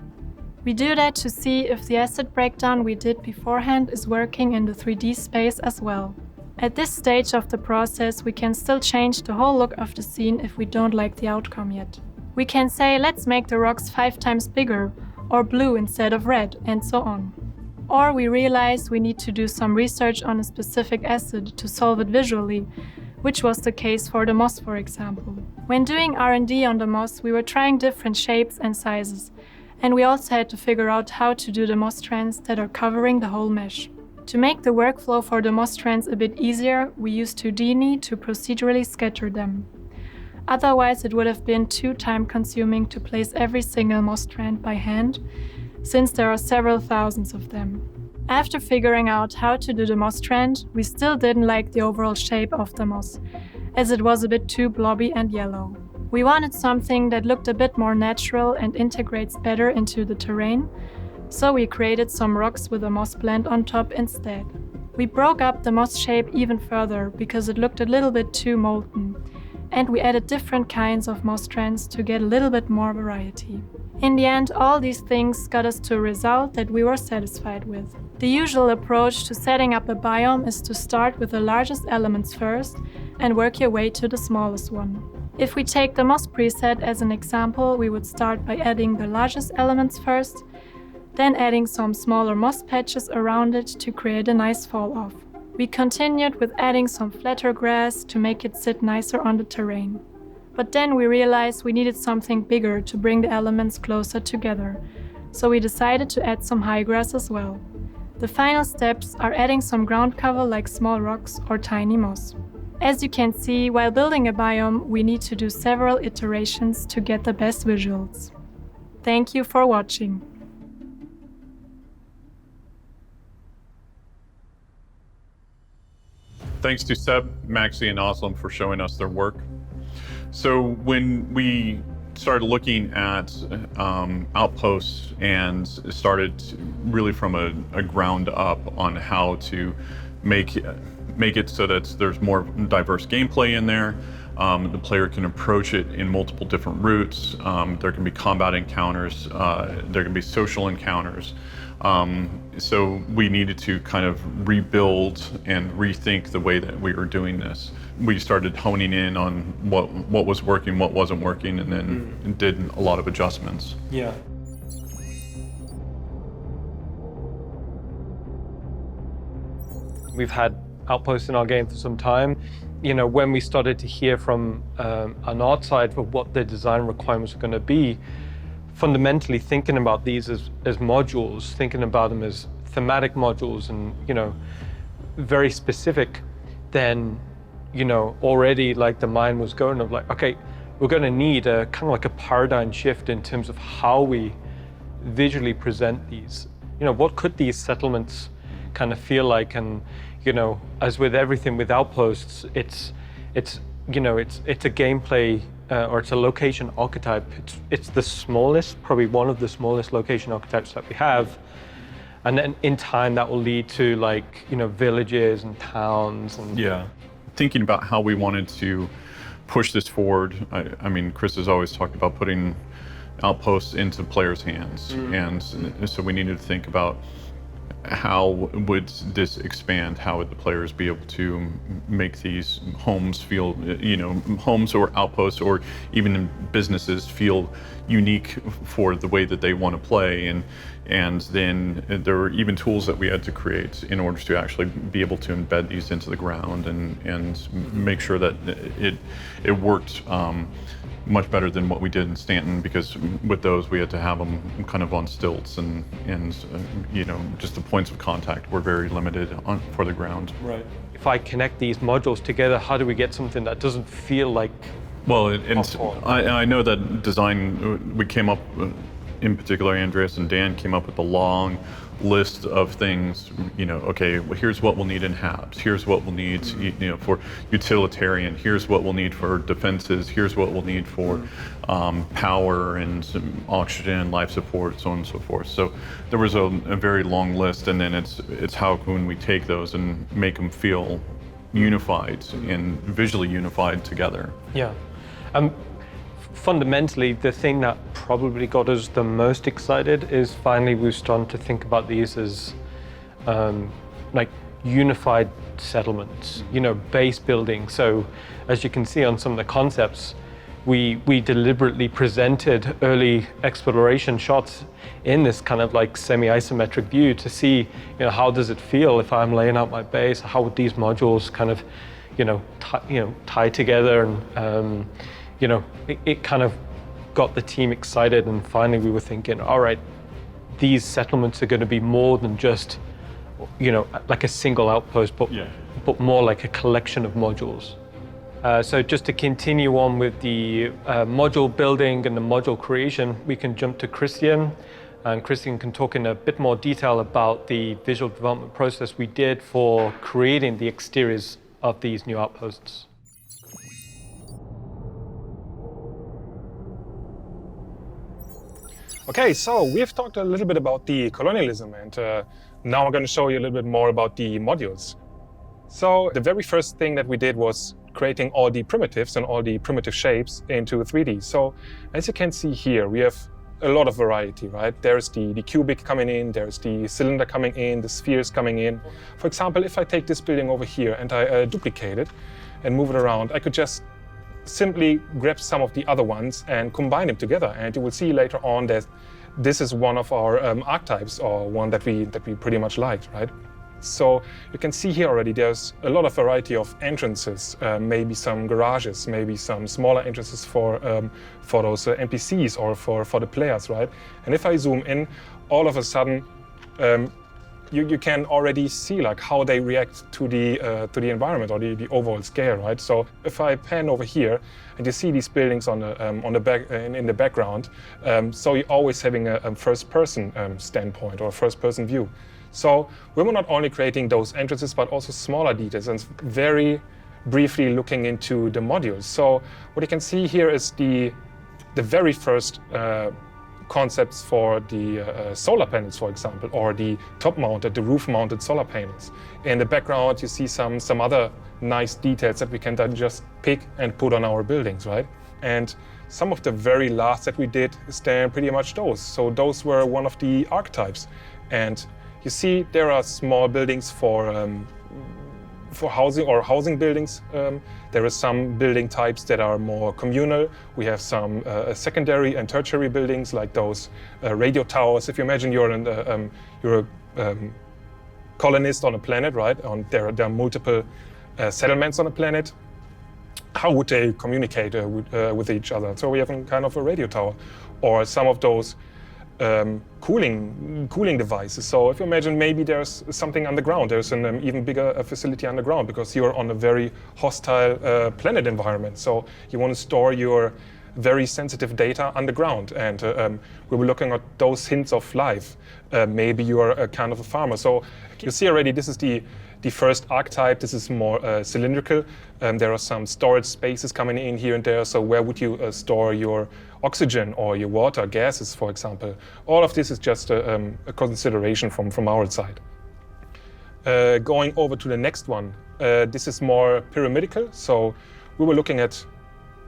We do that to see if the asset breakdown we did beforehand is working in the 3D space as well. At this stage of the process, we can still change the whole look of the scene if we don't like the outcome yet. We can say, let's make the rocks 5 times bigger, or blue instead of red, and so on. Or we realize we need to do some research on a specific asset to solve it visually, which was the case for the moss, for example. When doing R&D on the moss, we were trying different shapes and sizes, and we also had to figure out how to do the moss strands that are covering the whole mesh. To make the workflow for the moss strands a bit easier, we used Houdini to procedurally scatter them. Otherwise, it would have been too time-consuming to place every single moss strand by hand, since there are several thousands of them. After figuring out how to do the moss strand, we still didn't like the overall shape of the moss, as it was a bit too blobby and yellow. We wanted something that looked a bit more natural and integrates better into the terrain, so we created some rocks with a moss blend on top instead. We broke up the moss shape even further because it looked a little bit too molten, and we added different kinds of moss strands to get a little bit more variety. In the end, all these things got us to a result that we were satisfied with. The usual approach to setting up a biome is to start with the largest elements first and work your way to the smallest one. If we take the moss preset as an example, we would start by adding the largest elements first, then adding some smaller moss patches around it to create a nice fall off. We continued with adding some flatter grass to make it sit nicer on the terrain. But then we realized we needed something bigger to bring the elements closer together, so we decided to add some high grass as well. The final steps are adding some ground cover like small rocks or tiny moss. As you can see, while building a biome, we need to do several iterations to get the best visuals. Thank you for watching. Thanks to Seb, Maxi, and Oslam for showing us their work. So when we started looking at Outposts and started really from a ground up on how to make it so that there's more diverse gameplay in there, the player can approach it in multiple different routes. There can be combat encounters, there can be social encounters. So we needed to kind of rebuild and rethink the way that we were doing this. We started honing in on what was working, what wasn't working, and then did a lot of adjustments. Yeah. We've had Outposts in our game for some time. You know, when we started to hear from an art side for what the design requirements were going to be, fundamentally thinking about these as modules, thinking about them as thematic modules and, you know, very specific, then, you know, already like the mind was going of like, okay, we're going to need a kind of like a paradigm shift in terms of how we visually present these. You know, what could these settlements kind of feel like? And, you know, as with everything with Outposts, it's you know, it's a gameplay or it's a location archetype. It's the smallest, probably one of the smallest location archetypes that we have. And then in time that will lead to like, you know, villages and towns and yeah. Thinking about how we wanted to push this forward, I mean, Chris has always talked about putting Outposts into players' hands. And so we needed to think about how would this expand? How would the players be able to make these homes feel, you know, homes or outposts or even businesses feel unique for the way that they want to play? And then there were even tools that we had to create in order to actually be able to embed these into the ground and make sure that it worked much better than what we did in Stanton, because with those we had to have them kind of on stilts and you know, just the points of contact were very limited for the ground. Right. If I connect these modules together, how do we get something that doesn't feel like? Well, I know that design, we came up, in particular Andreas and Dan came up with a long list of things, you know, okay, well, here's what we'll need in HABs, here's what we'll need, you know, for utilitarian, here's what we'll need for defenses, here's what we'll need for power and some oxygen, life support, so on and so forth. So there was a very long list, and then it's how can we take those and make them feel unified and visually unified together. Yeah. Fundamentally, the thing that probably got us the most excited is finally we've started to think about these as like unified settlements, you know, base building. So as you can see on some of the concepts, we deliberately presented early exploration shots in this kind of like semi-isometric view to see, you know, how does it feel if I'm laying out my base? How would these modules kind of, you know, tie together? And you know, it kind of got the team excited, and finally we were thinking, all right, these settlements are going to be more than just, like a single outpost, but more like a collection of modules. So just to continue on with the module building and the module creation, we can jump to Christian. And Christian can talk in a bit more detail about the visual development process we did for creating the exteriors of these new outposts. Okay, so we've talked a little bit about the colonialism, and now I'm going to show you a little bit more about the modules. So the very first thing that we did was creating all the primitives and all the primitive shapes into 3D. So as you can see here, we have a lot of variety, right? There's the cubic coming in, there's the cylinder coming in, the spheres coming in. For example, if I take this building over here and I duplicate it and move it around, I could just simply grab some of the other ones and combine them together. And you will see later on that this is one of our archetypes, or one that we pretty much liked, right? So you can see here already there's a lot of variety of entrances, maybe some garages, maybe some smaller entrances for those NPCs or for the players, right? And if I zoom in, all of a sudden you can already see like how they react to the environment or the overall scale, right? So if I pan over here and you see these buildings on the back in the background, so you're always having a first-person standpoint or a first-person view. So we were not only creating those entrances, but also smaller details and very briefly looking into the modules. So what you can see here is the very first concepts for the solar panels, for example, or the top-mounted, the roof-mounted solar panels. In the background, you see some other nice details that we can then just pick and put on our buildings, right? And some of the very last that we did is then pretty much those. So those were one of the archetypes. And you see, there are small buildings for housing or housing buildings. There are some building types that are more communal. We have some secondary and tertiary buildings like those radio towers. If you imagine you're a colonist on a planet, right? There are multiple settlements on a planet. How would they communicate with each other? So we have kind of a radio tower, or some of those cooling devices. So if you imagine maybe there's something underground, there's an even bigger facility underground because you're on a very hostile planet environment. So you want to store your very sensitive data underground, and we were looking at those hints of life. Maybe you are a kind of a farmer. So you see already this is the first archetype. This is more cylindrical. There are some storage spaces coming in here and there. So where would you store your oxygen or your water, gases, for example? All of this is just a consideration from our side. Going over to the next one, this is more pyramidical. So we were looking at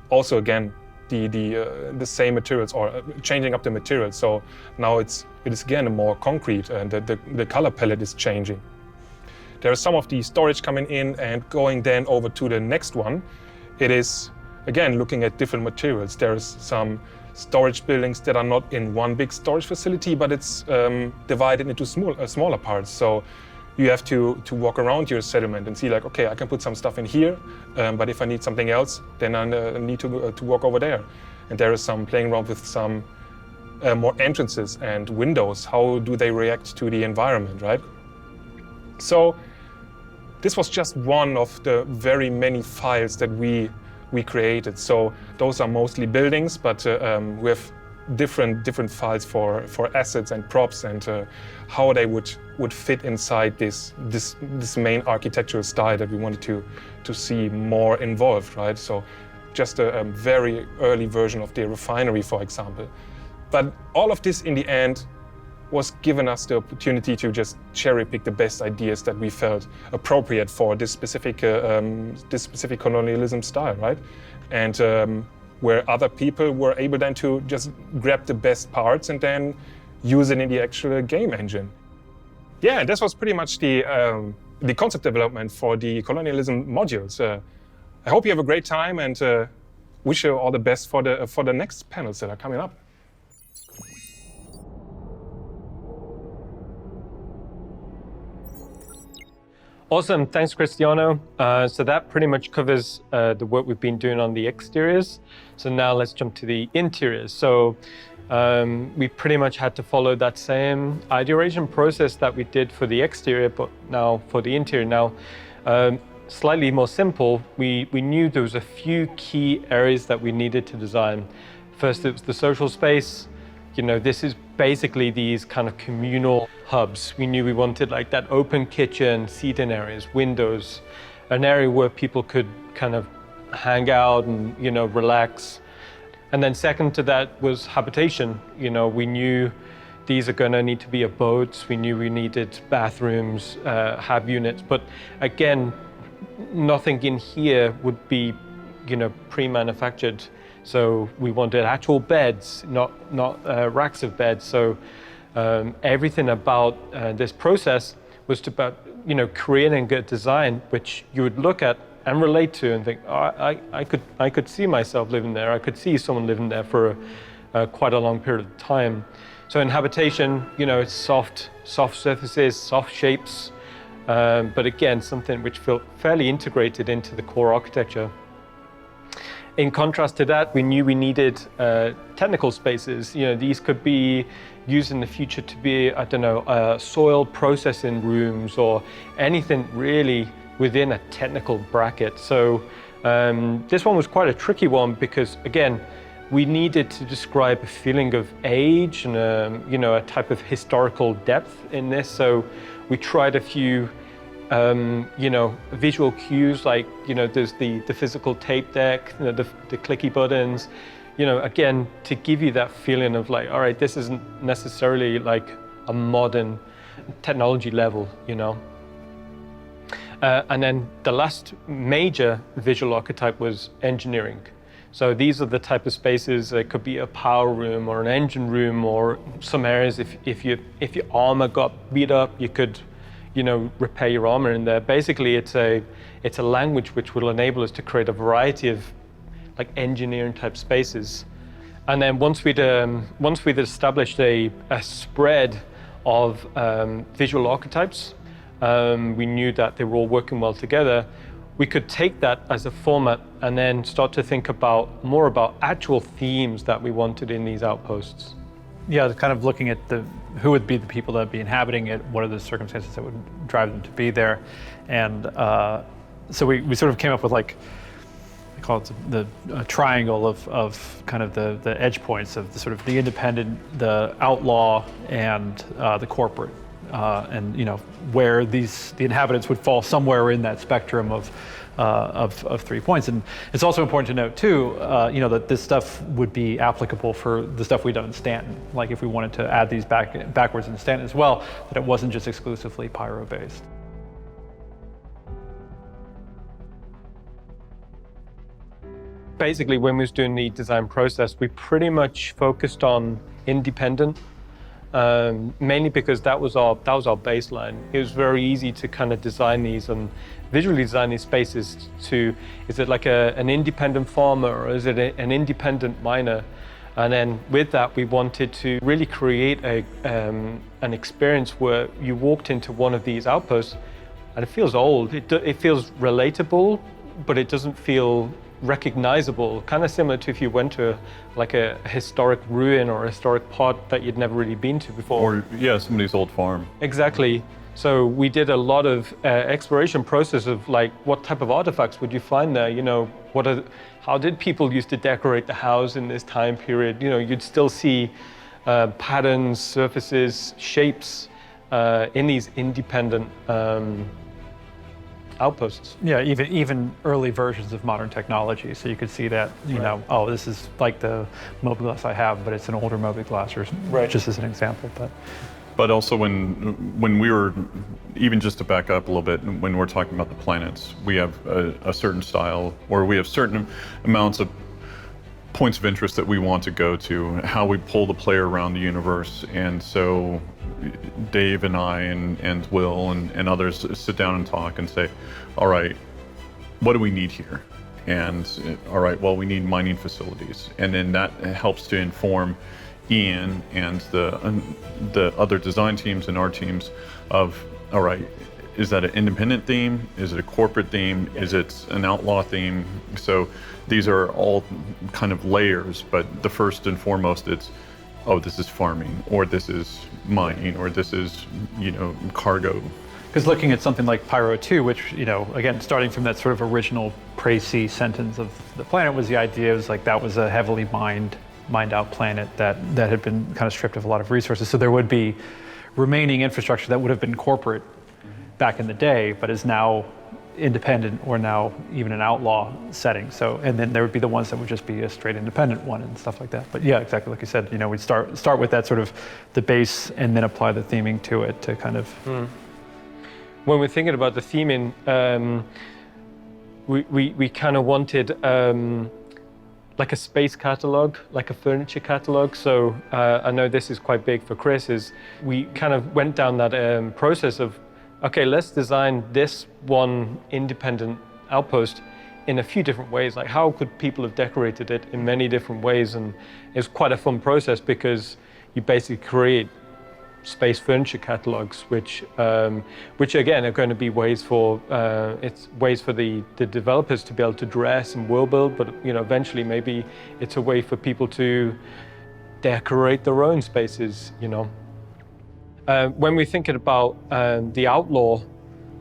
also again the same materials, or changing up the materials. So now it is again more concrete, and the color palette is changing. There are some of the storage coming in, and going then over to the next one, it is again looking at different materials. There's some storage buildings that are not in one big storage facility, but it's divided into smaller parts. So you have to walk around your settlement and see like, okay, I can put some stuff in here, but if I need something else, then I need to walk over there. And there is some playing around with some more entrances and windows. How do they react to the environment, right? So this was just one of the very many files that we created. So those are mostly buildings, but we have different files for assets and props, and how they would fit inside this main architectural style that we wanted to see more involved, right? So just a very early version of the refinery, for example. But all of this in the end was given us the opportunity to just cherry pick the best ideas that we felt appropriate for this specific colonialism style, right? And where other people were able then to just grab the best parts and then use it in the actual game engine. Yeah, and this was pretty much the concept development for the colonialism modules. I hope you have a great time, and wish you all the best for the next panels that are coming up. Awesome, thanks Cristiano. So that pretty much covers the work we've been doing on the exteriors. So now let's jump to the interiors. So We pretty much had to follow that same ideation process that we did for the exterior, but now for the interior now, slightly more simple. We knew there was a few key areas that we needed to design. First, it was the social space. This is basically these kind of communal hubs. We knew we wanted like that open kitchen, seating areas, windows, an area where people could kind of hang out and, relax. And then second to that was habitation. We knew these are going to need to be abodes. We knew we needed bathrooms, hab units. But again, nothing in here would be, pre-manufactured. So we wanted actual beds, not racks of beds. So everything about this process was about, creating a design which you would look at and relate to and think, oh, I could see myself living there. I could see someone living there for quite a long period of time. So in habitation, it's soft surfaces, soft shapes, but again, something which felt fairly integrated into the core architecture. In contrast to that, we knew we needed technical spaces. These could be used in the future to be, soil processing rooms or anything really within a technical bracket. So this one was quite a tricky one because, again, we needed to describe a feeling of age and a type of historical depth in this. So we tried a few visual cues, like, there's the physical tape deck, the clicky buttons, again, to give you that feeling of like, all right, this isn't necessarily like a modern technology level, And then the last major visual archetype was engineering. So these are the type of spaces. It could be a power room or an engine room, or some areas if your armor got beat up, you could, repair your armor in there. Basically, it's a language which will enable us to create a variety of like engineering type spaces. And then once we'd established a spread of visual archetypes, we knew that they were all working well together. We could take that as a format and then start to think more about actual themes that we wanted in these outposts. Yeah, kind of looking at who would be the people that would be inhabiting it, what are the circumstances that would drive them to be there. And so we sort of came up with like, I call it the triangle of kind of the edge points of the independent, the outlaw, and the corporate. And where the inhabitants would fall somewhere in that spectrum of 3 points. And it's also important to note too, that this stuff would be applicable for the stuff we've done in Stanton. Like if we wanted to add these backwards in Stanton as well, that it wasn't just exclusively Pyro based. Basically, when we was doing the design process, we pretty much focused on independent. Mainly because that was our baseline. It was very easy to kind of design these and visually design these spaces is it like an independent farmer or is it an independent miner? And then with that, we wanted to really create an experience where you walked into one of these outposts and it feels old. It feels relatable, but it doesn't feel recognizable, kind of similar to if you went to a historic ruin or a historic part that you'd never really been to before. Or, somebody's old farm. Exactly. So we did a lot of exploration process of like, what type of artifacts would you find there? How did people used to decorate the house in this time period? You'd still see patterns, surfaces, shapes in these independent outposts. Yeah, even early versions of modern technology. So you could see that, oh, this is like the mobiGlas I have, but it's an older mobiGlas, or just as an example. But also when we were, even just to back up a little bit, when we're talking about the planets, we have a certain style, or we have certain amounts of points of interest that we want to go to, how we pull the player around the universe. And so Dave and I and Will and others sit down and talk and say, all right, what do we need here? And all right, well, we need mining facilities. And then that helps to inform Ian and the other design teams and our teams of, all right, is that an independent theme? Is it a corporate theme? Is it an outlaw theme? So these are all kind of layers, but the first and foremost, it's oh, this is farming, or this is mining, or this is, cargo. Because looking at something like Pyro 2, which, again, starting from that sort of original précis sentence of the planet, was the idea, was like that was a heavily mined out planet that had been kind of stripped of a lot of resources. So there would be remaining infrastructure that would have been corporate back in the day, but is now independent or now even an outlaw setting. So, and then there would be the ones that would just be a straight independent one and stuff like that. But yeah, exactly like you said, we'd start with that sort of the base and then apply the theming to it to kind of. When we're thinking about the theming, we kind of wanted like a space catalog, like a furniture catalog. So I know this is quite big for Chris, is we kind of went down that process of, okay, let's design this one independent outpost in a few different ways. Like how could people have decorated it in many different ways? And it's quite a fun process because you basically create space furniture catalogs, which again are going to be ways for the developers to be able to dress and world build, but eventually maybe it's a way for people to decorate their own spaces. When we're thinking about the outlaw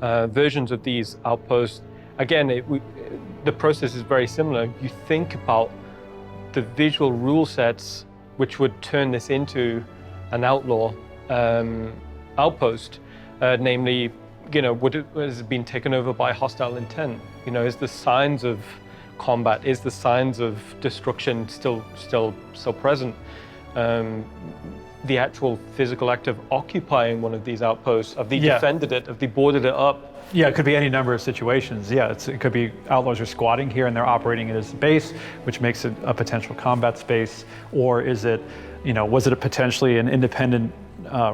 versions of these outposts, again the process is very similar. You think about the visual rule sets which would turn this into an outlaw outpost, namely, has it been taken over by hostile intent? Is the signs of combat, is the signs of destruction still present? The actual physical act of occupying one of these outposts, have they defended it, have they boarded it up? Yeah, it could be any number of situations. Yeah, it could be outlaws are squatting here and they're operating it as a base, which makes it a potential combat space. Or is it, was it potentially an independent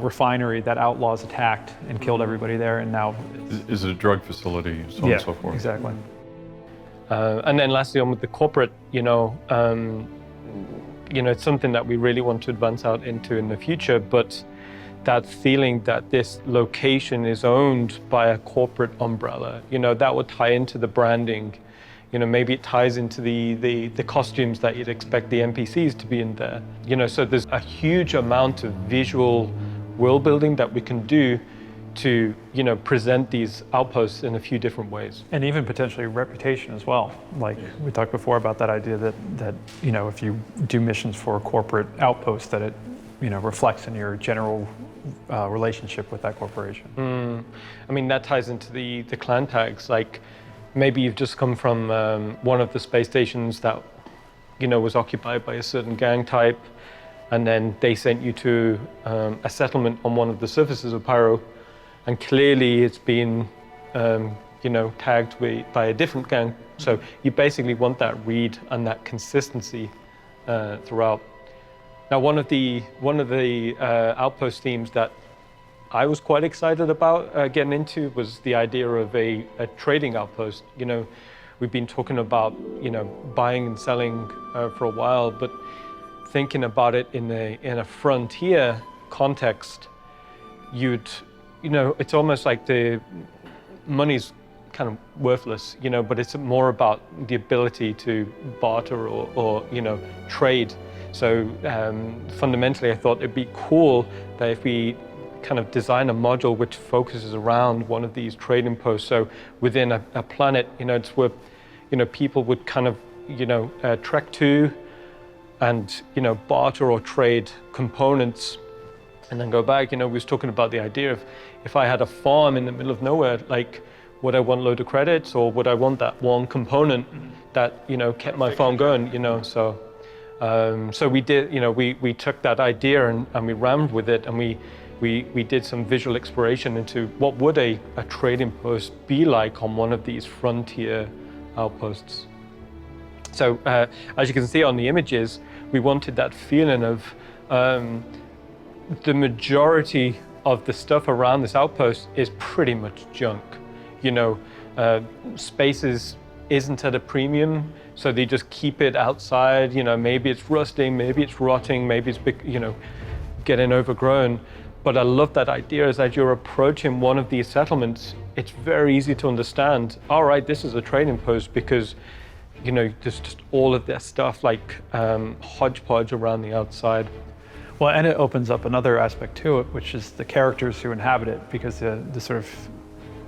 refinery that outlaws attacked and killed everybody there, and now is it a drug facility, so on and so forth? Exactly. And then lastly, on with the corporate, it's something that we really want to advance out into in the future, but that feeling that this location is owned by a corporate umbrella, that would tie into the branding. Maybe it ties into the costumes that you'd expect the NPCs to be in there. So there's a huge amount of visual world building that we can do to, present these outposts in a few different ways. And even potentially reputation as well. Like we talked before about that idea that if you do missions for a corporate outpost, that it, reflects in your general relationship with that corporation. I mean, that ties into the clan tags. Like, maybe you've just come from one of the space stations that, was occupied by a certain gang type, and then they sent you to a settlement on one of the surfaces of Pyro, and clearly it's been, tagged by a different gang. So you basically want that read and that consistency throughout. Now, one of the outpost themes that I was quite excited about getting into was the idea of a trading outpost. We've been talking about, buying and selling for a while, but thinking about it in a frontier context, it's almost like the money's kind of worthless, but it's more about the ability to barter or trade. So fundamentally, I thought it'd be cool that if we kind of design a module which focuses around one of these trading posts. So within a planet, it's where, people would kind of, trek to and, barter or trade components and then go back. We was talking about the idea of if I had a farm in the middle of nowhere, like, would I want a load of credits or would I want that one component that, kept my farm going, so. So we did, we took that idea and we ran with it, and we did some visual exploration into what would a trading post be like on one of these frontier outposts. So as you can see on the images, we wanted that feeling of the majority of the stuff around this outpost is pretty much junk. Spaces isn't at a premium, so they just keep it outside. Maybe it's rusting, maybe it's rotting, maybe it's getting overgrown. But I love that idea is as you're approaching one of these settlements, it's very easy to understand, all right, this is a trading post because, there's just all of this stuff like hodgepodge around the outside. Well, and it opens up another aspect to it, which is the characters who inhabit it, because the sort of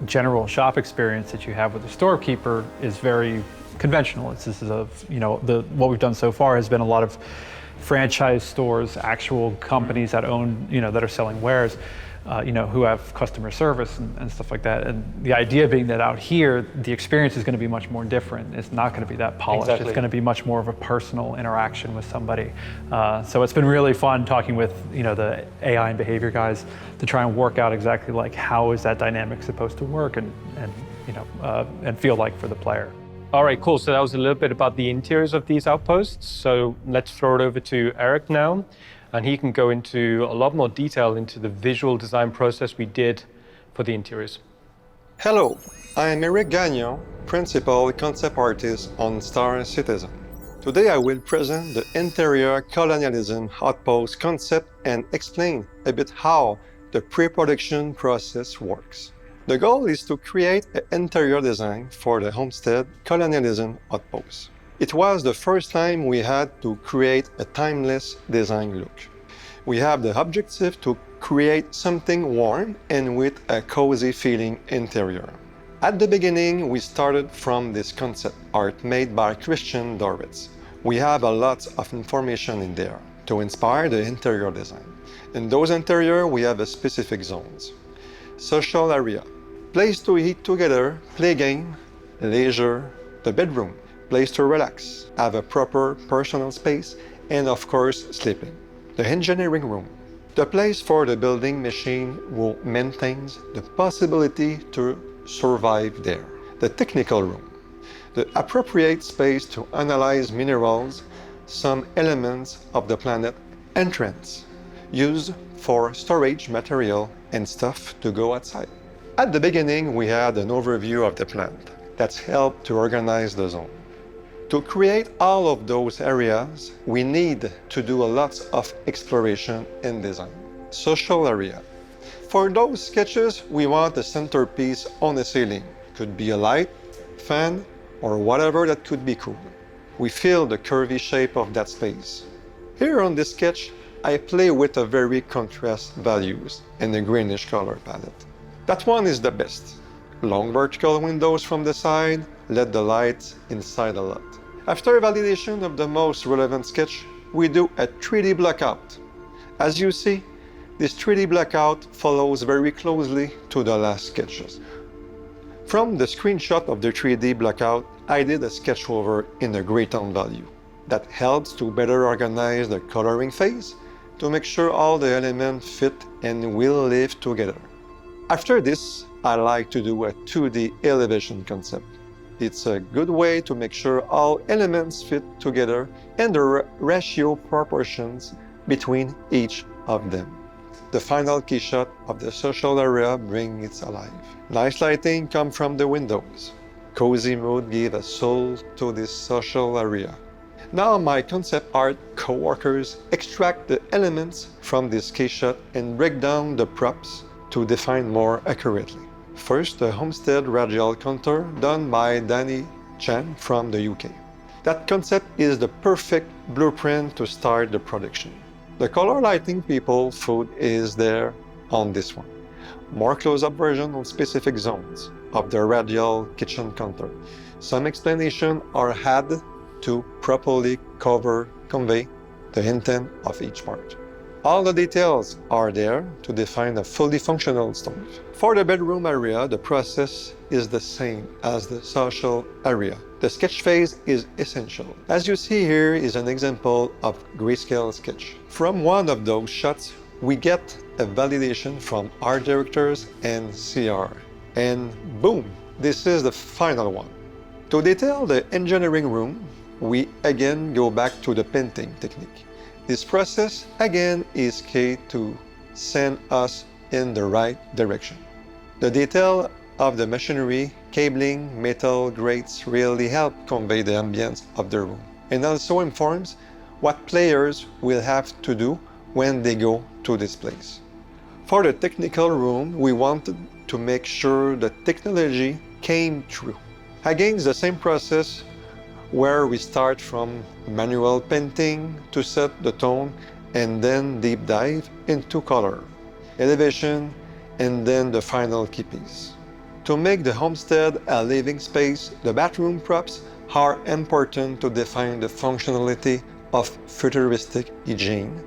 general shop experience that you have with the storekeeper is very conventional. This is what we've done so far has been a lot of franchise stores, actual companies that own, that are selling wares, who have customer service and stuff like that. And the idea being that out here, the experience is going to be much more different. It's not going to be that polished. Exactly. It's going to be much more of a personal interaction with somebody. So it's been really fun talking with, the AI and behavior guys to try and work out exactly like how is that dynamic supposed to work and feel like for the player. All right, cool. So that was a little bit about the interiors of these outposts. So let's throw it over to Eric now, and he can go into a lot more detail into the visual design process we did for the interiors. Hello, I'm Eric Gagnon, Principal Concept Artist on Star Citizen. Today I will present the interior colonialism outpost concept and explain a bit how the pre-production process works. The goal is to create an interior design for the Homestead Colonialism Outpost. It was the first time we had to create a timeless design look. We have the objective to create something warm and with a cozy feeling interior. At the beginning, we started from this concept art made by Christian Doretz. We have a lot of information in there to inspire the interior design. In those interior, we have a specific zones. Social area, place to eat together, play game, leisure, the bedroom, place to relax, have a proper personal space, and of course, sleeping. The engineering room, the place for the building machine who maintains the possibility to survive there. The technical room, the appropriate space to analyze minerals, some elements of the planet entrance, used for storage material and stuff to go outside. At the beginning, we had an overview of the plant that's helped to organize the zone. To create all of those areas, we need to do a lot of exploration and design. Social area. For those sketches, we want a centerpiece on the ceiling. Could be a light, fan, or whatever that could be cool. We feel the curvy shape of that space. Here on this sketch, I play with a very contrast values and a greenish color palette. That one is the best. Long vertical windows from the side, let the light inside a lot. After validation of the most relevant sketch, we do a 3D blackout. As you see, this 3D blackout follows very closely to the last sketches. From the screenshot of the 3D blackout, I did a sketch over in a gray tone value. That helps to better organize the coloring phase to make sure all the elements fit and will live together. After this, I like to do a 2D elevation concept. It's a good way to make sure all elements fit together and the ratio proportions between each of them. The final key shot of the social area brings it alive. Nice lighting comes from the windows. Cozy mood gives a soul to this social area. Now my concept art co-workers extract the elements from this key shot and break down the props to define more accurately. First, the Homestead radial contour done by Danny Chan from the UK. That concept is the perfect blueprint to start the production. The color lighting people food is there on this one. More close-up version on specific zones of the radial kitchen contour. Some explanation are had to properly convey the intent of each part. All the details are there to define a fully functional stove. For the bedroom area, the process is the same as the social area. The sketch phase is essential. As you see here is an example of grayscale sketch. From one of those shots, we get a validation from art directors and CR. And boom, this is the final one. To detail the engineering room, we again go back to the painting technique. This process again is key to send us in the right direction. The detail of the machinery, cabling, metal grates really help convey the ambience of the room and also informs what players will have to do when they go to this place. For the technical room, we wanted to make sure the technology came through. Again, it's the same process where we start from manual painting to set the tone and then deep dive into color, elevation, and then the final key piece. To make the homestead a living space, the bathroom props are important to define the functionality of futuristic hygiene.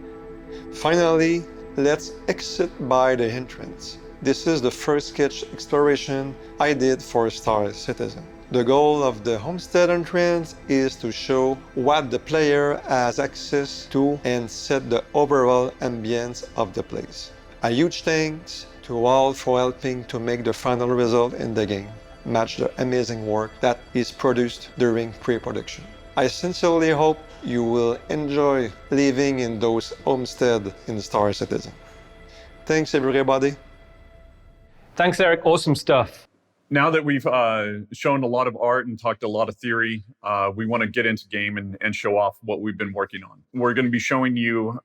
Finally, let's exit by the entrance. This is the first sketch exploration I did for Star Citizen. The goal of the homestead entrance is to show what the player has access to and set the overall ambience of the place. A huge thanks to all for helping to make the final result in the game match the amazing work that is produced during pre-production. I sincerely hope you will enjoy living in those homesteads in Star Citizen. Thanks everybody. Thanks, Eric. Awesome stuff. Now that we've shown a lot of art and talked a lot of theory, we want to get into game and show off what we've been working on. We're going to be showing you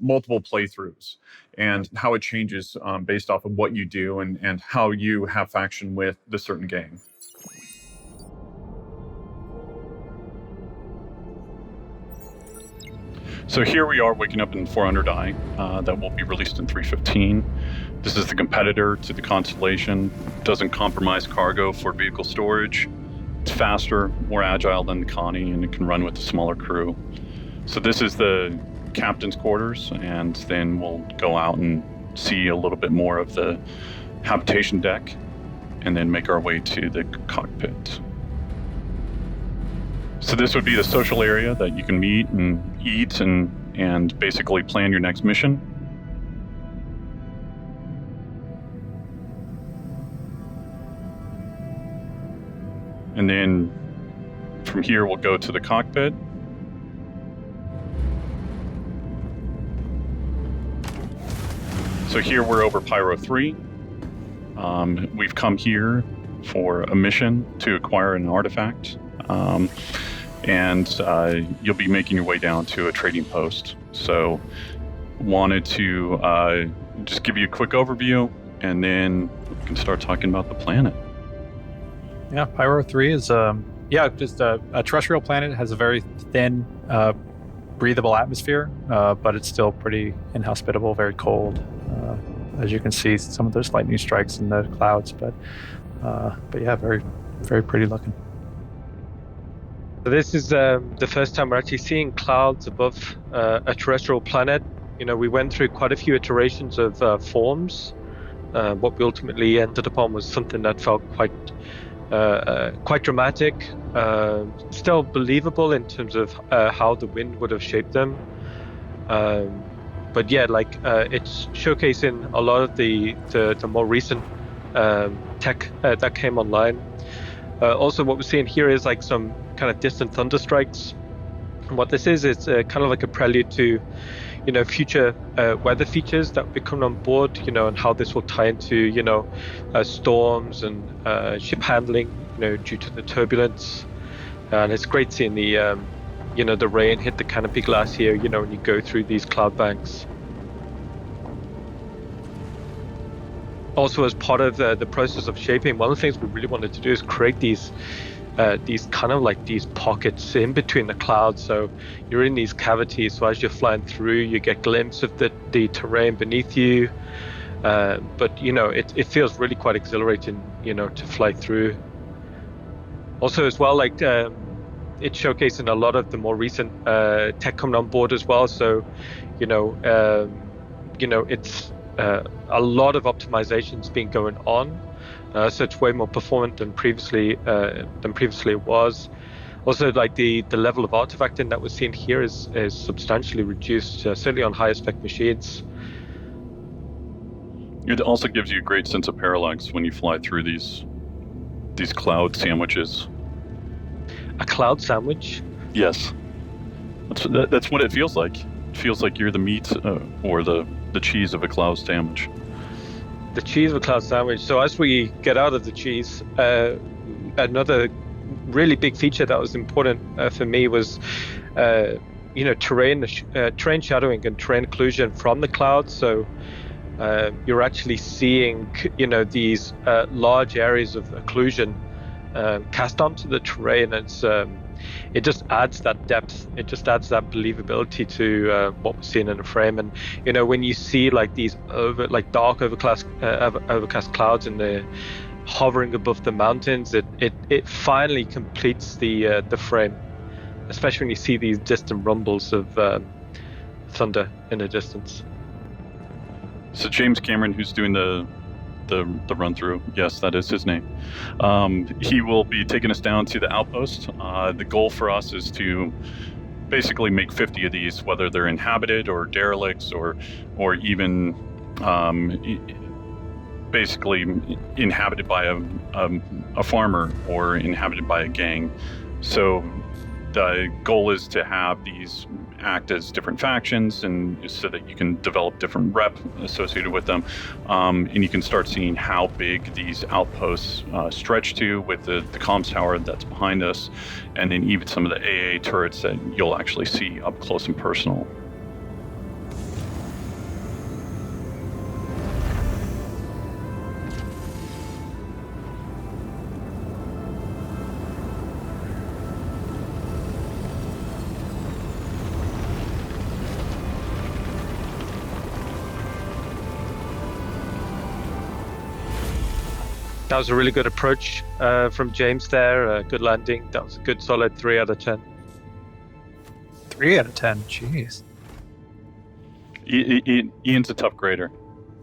multiple playthroughs and how it changes based off of what you do and how you have faction with the certain game. So here we are waking up in 400i that will be released in 3.15. This is the competitor to the Constellation. Doesn't compromise cargo for vehicle storage. It's faster, more agile than the Connie, and it can run with a smaller crew. So this is the captain's quarters, and then we'll go out and see a little bit more of the habitation deck, and then make our way to the cockpit. So this would be the social area that you can meet and eat and basically plan your next mission. And then from here, we'll go to the cockpit. So here we're over Pyro 3. We've come here for a mission to acquire an artifact. And you'll be making your way down to a trading post. So wanted to just give you a quick overview, and then we can start talking about the planet. Yeah, Pyro 3 is just a terrestrial planet. It has a very thin, breathable atmosphere, but it's still pretty inhospitable, very cold. As you can see, some of those lightning strikes in the clouds, but yeah, very, very pretty looking. So this is the first time we're actually seeing clouds above a terrestrial planet. You know, we went through quite a few iterations of forms. What we ultimately ended upon was something that felt quite dramatic, still believable in terms of how the wind would have shaped them. But yeah, it's showcasing a lot of the more recent tech that came online. Also, what we're seeing here is like some kind of distant thunder strikes. And what this is, it's kind of like a prelude to, future weather features that will be coming on board, and how this will tie into, storms and ship handling, due to the turbulence. And it's great seeing the, the rain hit the canopy glass here, when you go through these cloud banks. Also, as part of the process of shaping, one of the things we really wanted to do is create these kind of like these pockets in between the clouds. So you're in these cavities, so as you're flying through, you get a glimpse of the terrain beneath you. But it feels really quite exhilarating, to fly through. Also, as well, it's showcasing a lot of the more recent tech coming on board as well. So, it's a lot of optimizations been going on. So it's way more performant than previously it was. Also, like the level of artifacting that we're seeing here is substantially reduced, certainly on higher spec machines. It also gives you a great sense of parallax when you fly through these cloud sandwiches. A cloud sandwich? Yes, that's what it feels like. It feels like you're the meat or the cheese of a cloud sandwich. The cheese of a cloud sandwich. So as we get out of the cheese, another really big feature that was important for me was, terrain shadowing and terrain occlusion from the clouds. So you're actually seeing, these large areas of occlusion cast onto the terrain. It's it just adds that depth. It just adds that believability to what we're seeing in the frame. And when you see like these dark overcast clouds in the hovering above the mountains, it finally completes the frame. Especially when you see these distant rumbles of thunder in the distance. So James Cameron, who's doing the run through, yes, that is his name. He will be taking us down to the outpost. The goal for us is to basically make 50 of these, whether they're inhabited or derelicts or even basically inhabited by a farmer or inhabited by a gang. So the goal is to have these act as different factions, and so that you can develop different rep associated with them, and you can start seeing how big these outposts stretch to with the comms tower that's behind us, and then even some of the AA turrets that you'll actually see up close and personal. That was a really good approach from James there. Good landing. That was a good solid 3 out of 10. 3 out of 10. Jeez. Ian's a tough grader.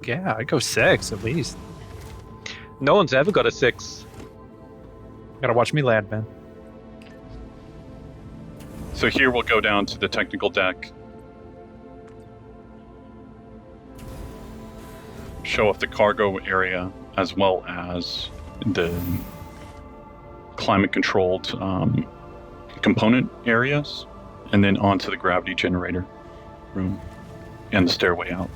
Yeah, I'd go 6 at least. No one's ever got a 6. Gotta watch me land, man. So here we'll go down to the technical deck. Show off the cargo area, as well as the climate-controlled component areas, and then onto the gravity generator room and the stairway out.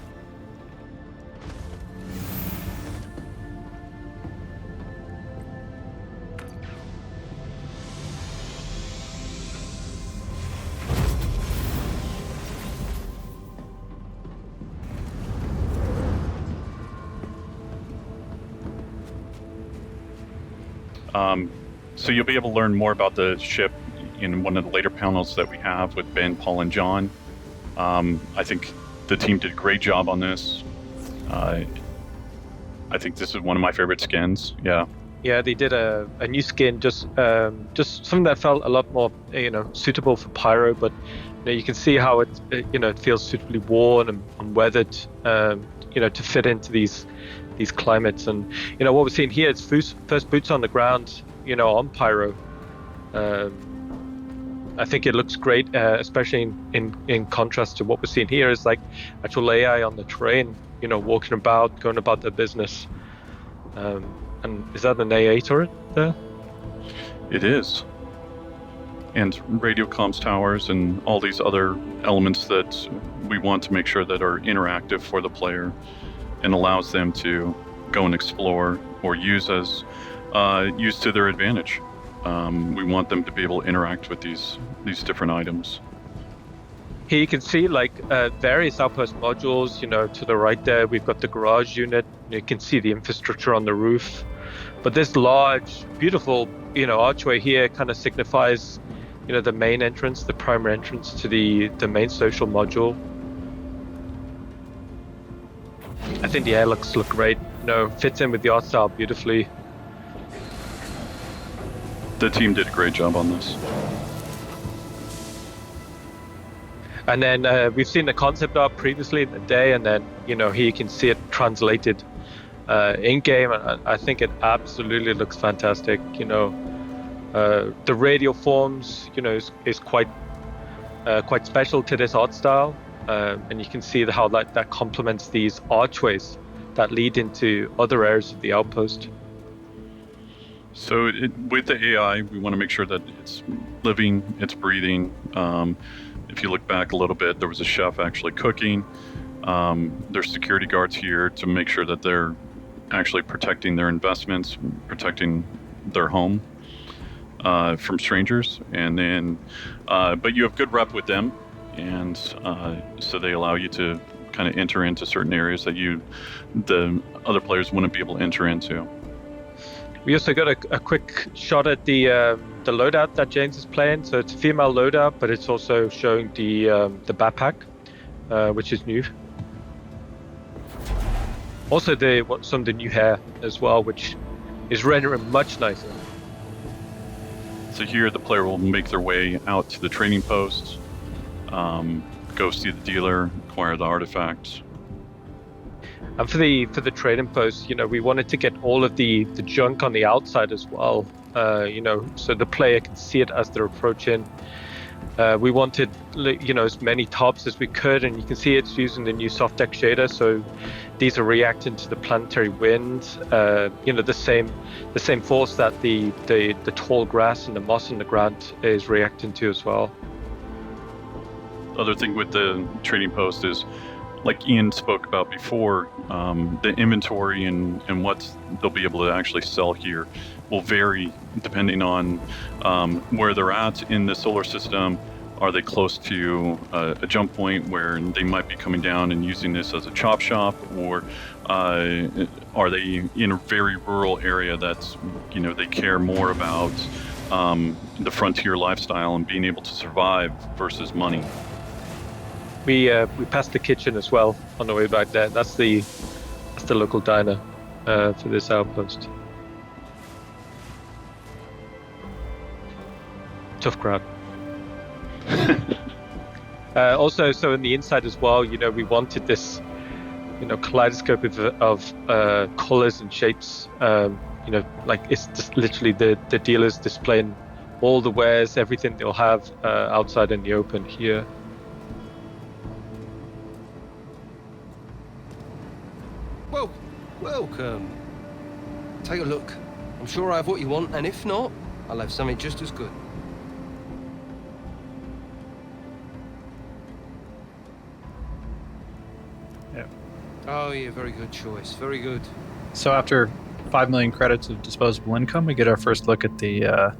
So you'll be able to learn more about the ship in one of the later panels that we have with Ben, Paul, and John. I think the team did a great job on this. I think this is one of my favorite skins. Yeah. Yeah, they did a new skin, just something that felt a lot more, suitable for Pyro. But you can see how it feels suitably worn and weathered, to fit into these climates. And what we're seeing here is first boots on the ground, on Pyro. I think it looks great, especially in contrast to what we're seeing here is like actual AI on the terrain, walking about, going about their business. And is that an AA turret there? It is. And radio comms towers and all these other elements that we want to make sure that are interactive for the player and allows them to go and explore or use to their advantage. We want them to be able to interact with these different items. Here you can see various outpost modules, to the right there we've got the garage unit. You can see the infrastructure on the roof. But this large, beautiful, archway here kind of signifies, the main entrance, the primary entrance to the main social module. I think the airlocks look great. Fits in with the art style beautifully. The team did a great job on this. And then we've seen the concept art previously in the day, and then here you can see it translated in game, and I think it absolutely looks fantastic. The radial forms, is quite special to this art style, and you can see how that complements these archways that lead into other areas of the outpost. So with the AI, we want to make sure that it's living, it's breathing. If you look back a little bit, there was a chef actually cooking. There's security guards here to make sure that they're actually protecting their investments, protecting their home from strangers. And then, but you have good rep with them, and so they allow you to kind of enter into certain areas that the other players wouldn't be able to enter into. We also got a quick shot at the loadout that James is playing. So it's a female loadout, but it's also showing the backpack, which is new. Also, some of the new hair as well, which is rendering much nicer. So here the player will make their way out to the trading post, go see the dealer, acquire the artifact. And for the trading post, we wanted to get all of the junk on the outside as well, so the player can see it as they're approaching. We wanted, as many tops as we could, and you can see it's using the new soft deck shader. So these are reacting to the planetary wind, the same force that the tall grass and the moss on the ground is reacting to as well. Other thing with the trading post is, like Ian spoke about before, the inventory and what they'll be able to actually sell here will vary depending on where they're at in the solar system. Are they close to a jump point where they might be coming down and using this as a chop shop, or are they in a very rural area that's, they care more about the frontier lifestyle and being able to survive versus money? We passed the kitchen as well on the way back there. That's the local diner for this outpost. Tough crowd. Also, so in the inside as well, we wanted this, kaleidoscope of colors and shapes. Like it's just literally the dealers displaying all the wares, everything they'll have outside in the open here. Welcome. Take a look. I'm sure I have what you want, and if not, I'll have something just as good. Yeah. Oh yeah, very good choice. Very good. So after 5 million credits of disposable income, we get our first look at the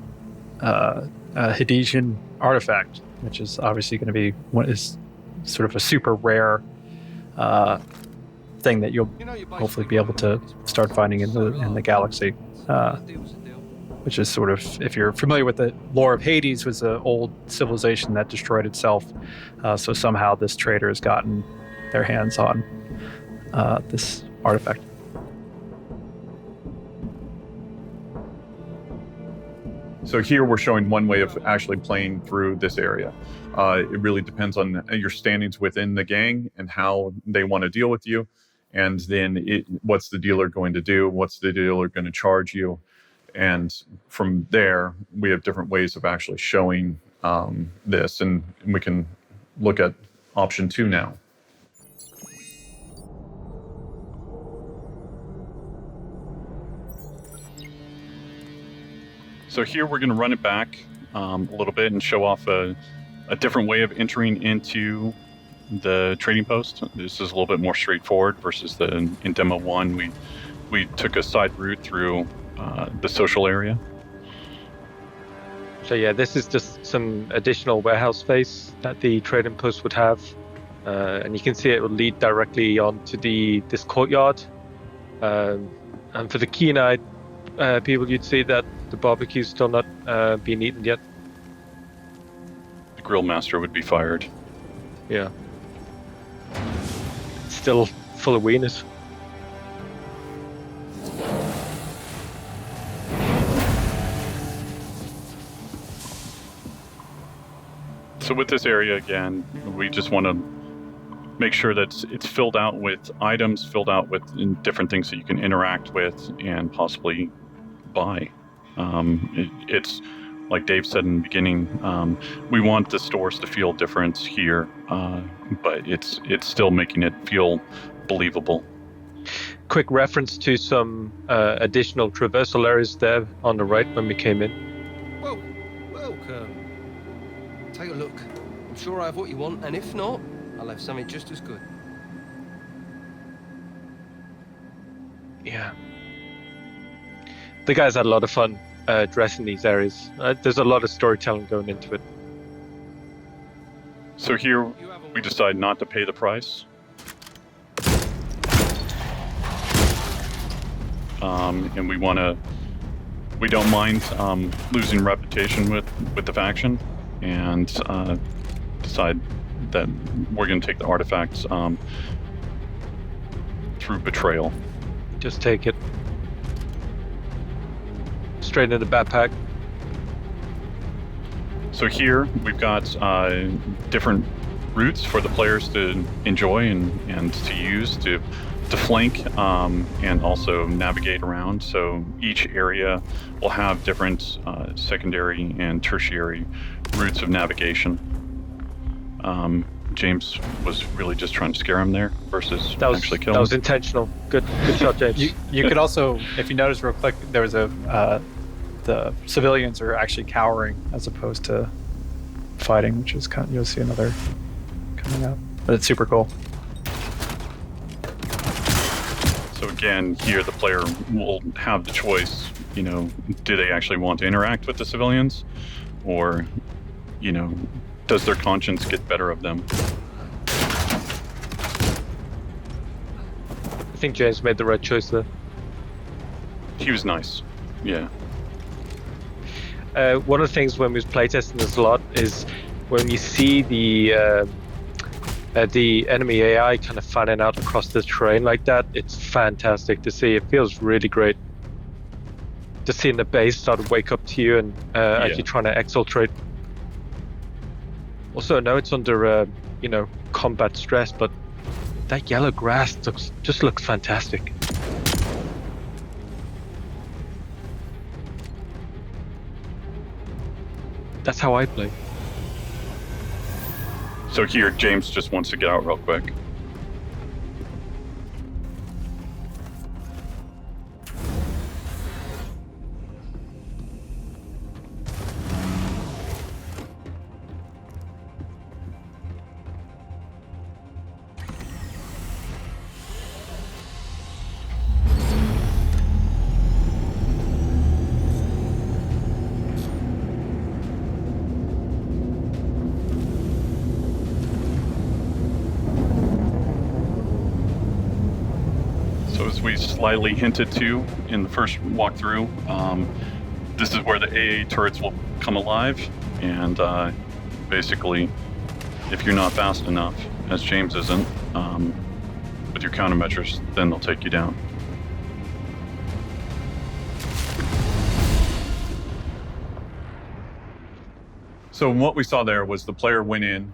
Habitation artifact, which is obviously going to be what is sort of a super rare thing that you'll hopefully be able to start finding in the galaxy, which is sort of, if you're familiar with the lore of Hades, was an old civilization that destroyed itself. So somehow this trader has gotten their hands on this artifact. So here we're showing one way of actually playing through this area. It really depends on your standings within the gang and how they want to deal with you. And then what's the dealer going to do? What's the dealer going to charge you? And from there, we have different ways of actually showing this. And we can look at option 2 now. So here we're going to run it back a little bit and show off a different way of entering into the trading post. This is a little bit more straightforward versus in demo 1 we took a side route through the social area. So yeah, this is just some additional warehouse space that the trading post would have, and you can see it will lead directly onto this courtyard. And for the keen-eyed people, you'd see that the barbecue's still not being eaten yet. The grill master would be fired. Yeah. Still full of wieners. So with this area again, we just want to make sure that it's filled out with items, filled out with different things that you can interact with and possibly buy. It's like Dave said in the beginning, we want the stores to feel different here, but it's still making it feel believable. Quick reference to some additional traversal areas there on the right when we came in. Welcome. Take a look. I'm sure I have what you want, and if not, I'll have something just as good. Yeah. The guys had a lot of fun dressing these areas. There's a lot of storytelling going into it. So here we decide not to pay the price. And we want we don't mind losing reputation with the faction, and decide that we're going to take the artifacts through betrayal. Just take it. Straight into the backpack. So here we've got different routes for the players to enjoy and to use to flank and also navigate around. So each area will have different secondary and tertiary routes of navigation. James was really just trying to scare him there versus actually kill him. That was intentional. Good shot, James. You could also, if you notice real quick, there was the civilians are actually cowering as opposed to fighting, which is kind of, you'll see another coming up. But it's super cool. So again, here the player will have the choice, do they actually want to interact with the civilians, or, does their conscience get better of them? I think James made the right choice there. He was nice, yeah. One of the things when we was playtesting this a lot is when you see the enemy AI kind of fanning out across the terrain like that, it's fantastic to see. It feels really great. Just seeing the base start to wake up to you and as you're trying to exfiltrate. Also, I know it's under combat stress, but that yellow grass just looks fantastic. That's how I play. So here, James just wants to get out real quick. We slightly hinted to in the first walkthrough. This is where the AA turrets will come alive, and basically, if you're not fast enough, as James isn't, with your countermeasures, then they'll take you down. So what we saw there was the player went in,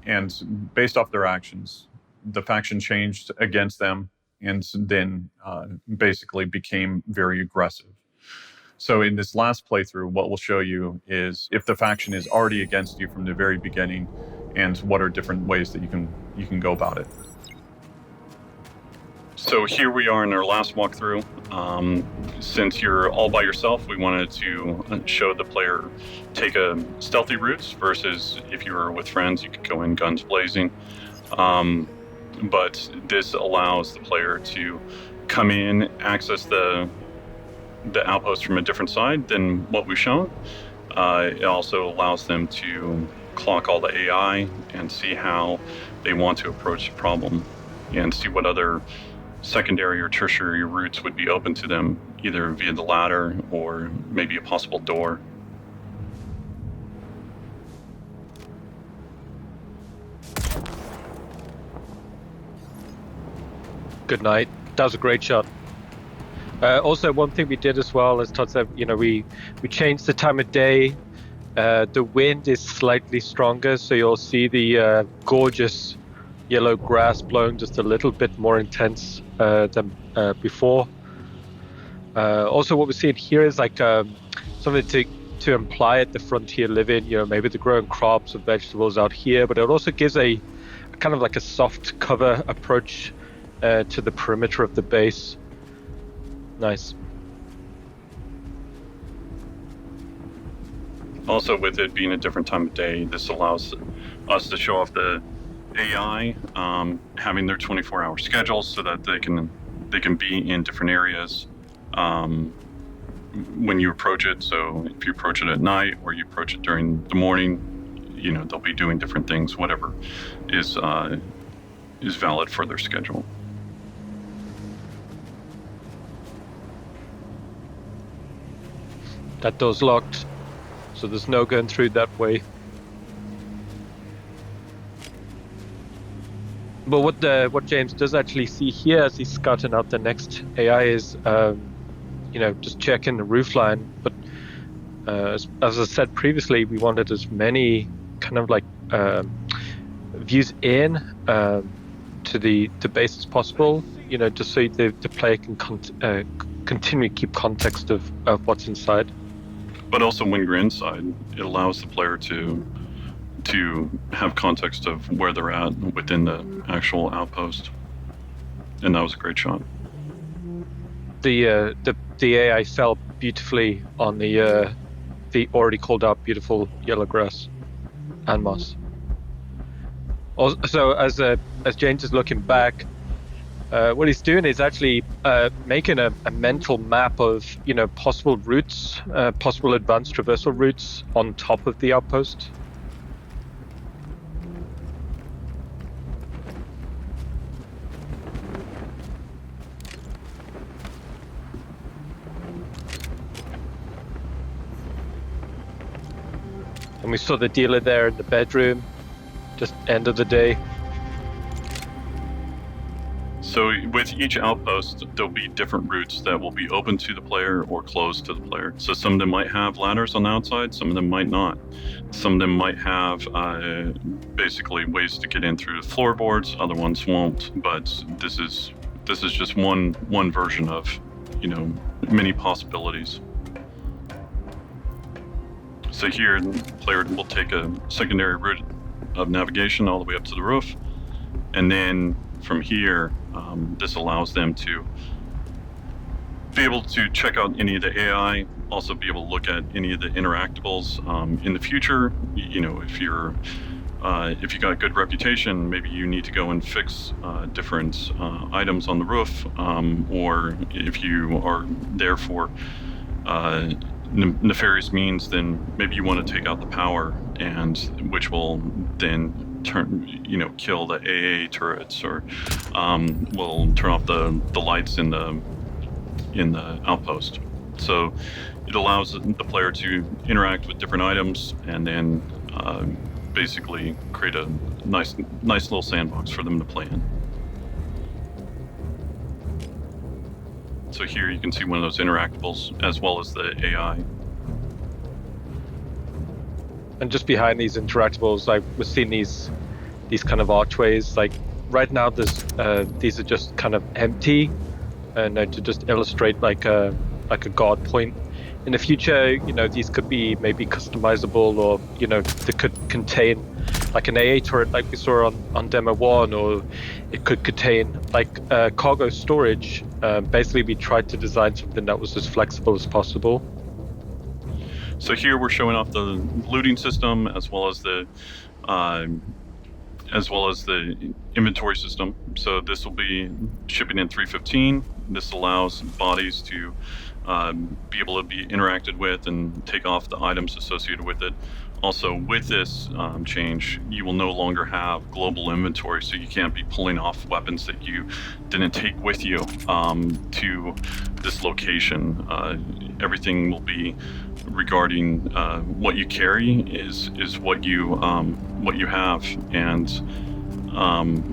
and based off their actions, the faction changed against them, and then basically became very aggressive. So in this last playthrough, what we'll show you is if the faction is already against you from the very beginning, and what are different ways that you can go about it. So here we are in our last walkthrough. Since you're all by yourself, we wanted to show the player take a stealthy routes versus if you were with friends, you could go in guns blazing. But this allows the player to come in, access the outpost from a different side than what we've shown. It also allows them to clock all the AI and see how they want to approach the problem and see what other secondary or tertiary routes would be open to them, either via the ladder or maybe a possible door. Good night. That was a great shot. Also, one thing we did as well, as Todd said, we changed the time of day. The wind is slightly stronger, so you'll see the gorgeous yellow grass blowing just a little bit more intense than before. Also, what we're seeing here is like something to imply at the frontier living. Maybe they're growing crops or vegetables out here, but it also gives a kind of like a soft cover approach to the perimeter of the base. Nice. Also, with it being a different time of day, this allows us to show off the AI having their 24-hour schedules so that they can be in different areas when you approach it. So if you approach it at night or you approach it during the morning, they'll be doing different things, whatever is valid for their schedule. That door's locked, so there's no going through that way. But what James does actually see here as he's scouting out the next AI is, just checking the roofline. But as I said previously, we wanted as many kind of like views in to the base as possible. Just so the player can continually keep context of what's inside. But also when you're inside, it allows the player to have context of where they're at within the actual outpost. And that was a great shot. The AI fell beautifully on the already called out beautiful yellow grass and moss. Also, as James is looking back, what he's doing is actually making a mental map of possible routes, possible advanced traversal routes on top of the outpost. And we saw the dealer there in the bedroom, just end of the day. So with each outpost, there'll be different routes that will be open to the player or closed to the player. So some of them might have ladders on the outside, some of them might not. Some of them might have basically ways to get in through the floorboards, other ones won't. But this is just one version of, many possibilities. So here, the player will take a secondary route of navigation all the way up to the roof, and then from here, this allows them to be able to check out any of the AI, also be able to look at any of the interactables in the future. If you got a good reputation, maybe you need to go and fix different items on the roof, or if you are there for nefarious means, then maybe you want to take out the power, and which will then kill the AA turrets, or will turn off the lights in the outpost. So it allows the player to interact with different items and then basically create a nice little sandbox for them to play in. So here you can see one of those interactables as well as the AI. And just behind these interactables, we're seeing these kind of archways. Like right now, these are just kind of empty, and to just illustrate like a guard point. In the future, these could be maybe customizable, or they could contain like an AA turret, like we saw on demo 1, or it could contain like cargo storage. Basically, we tried to design something that was as flexible as possible. So here we're showing off the looting system as well as the inventory system. So this will be shipping in 315. This allows bodies to be able to be interacted with and take off the items associated with it. Also, with this change, you will no longer have global inventory, so you can't be pulling off weapons that you didn't take with you to this location. Everything will be regarding what you carry is what you have, and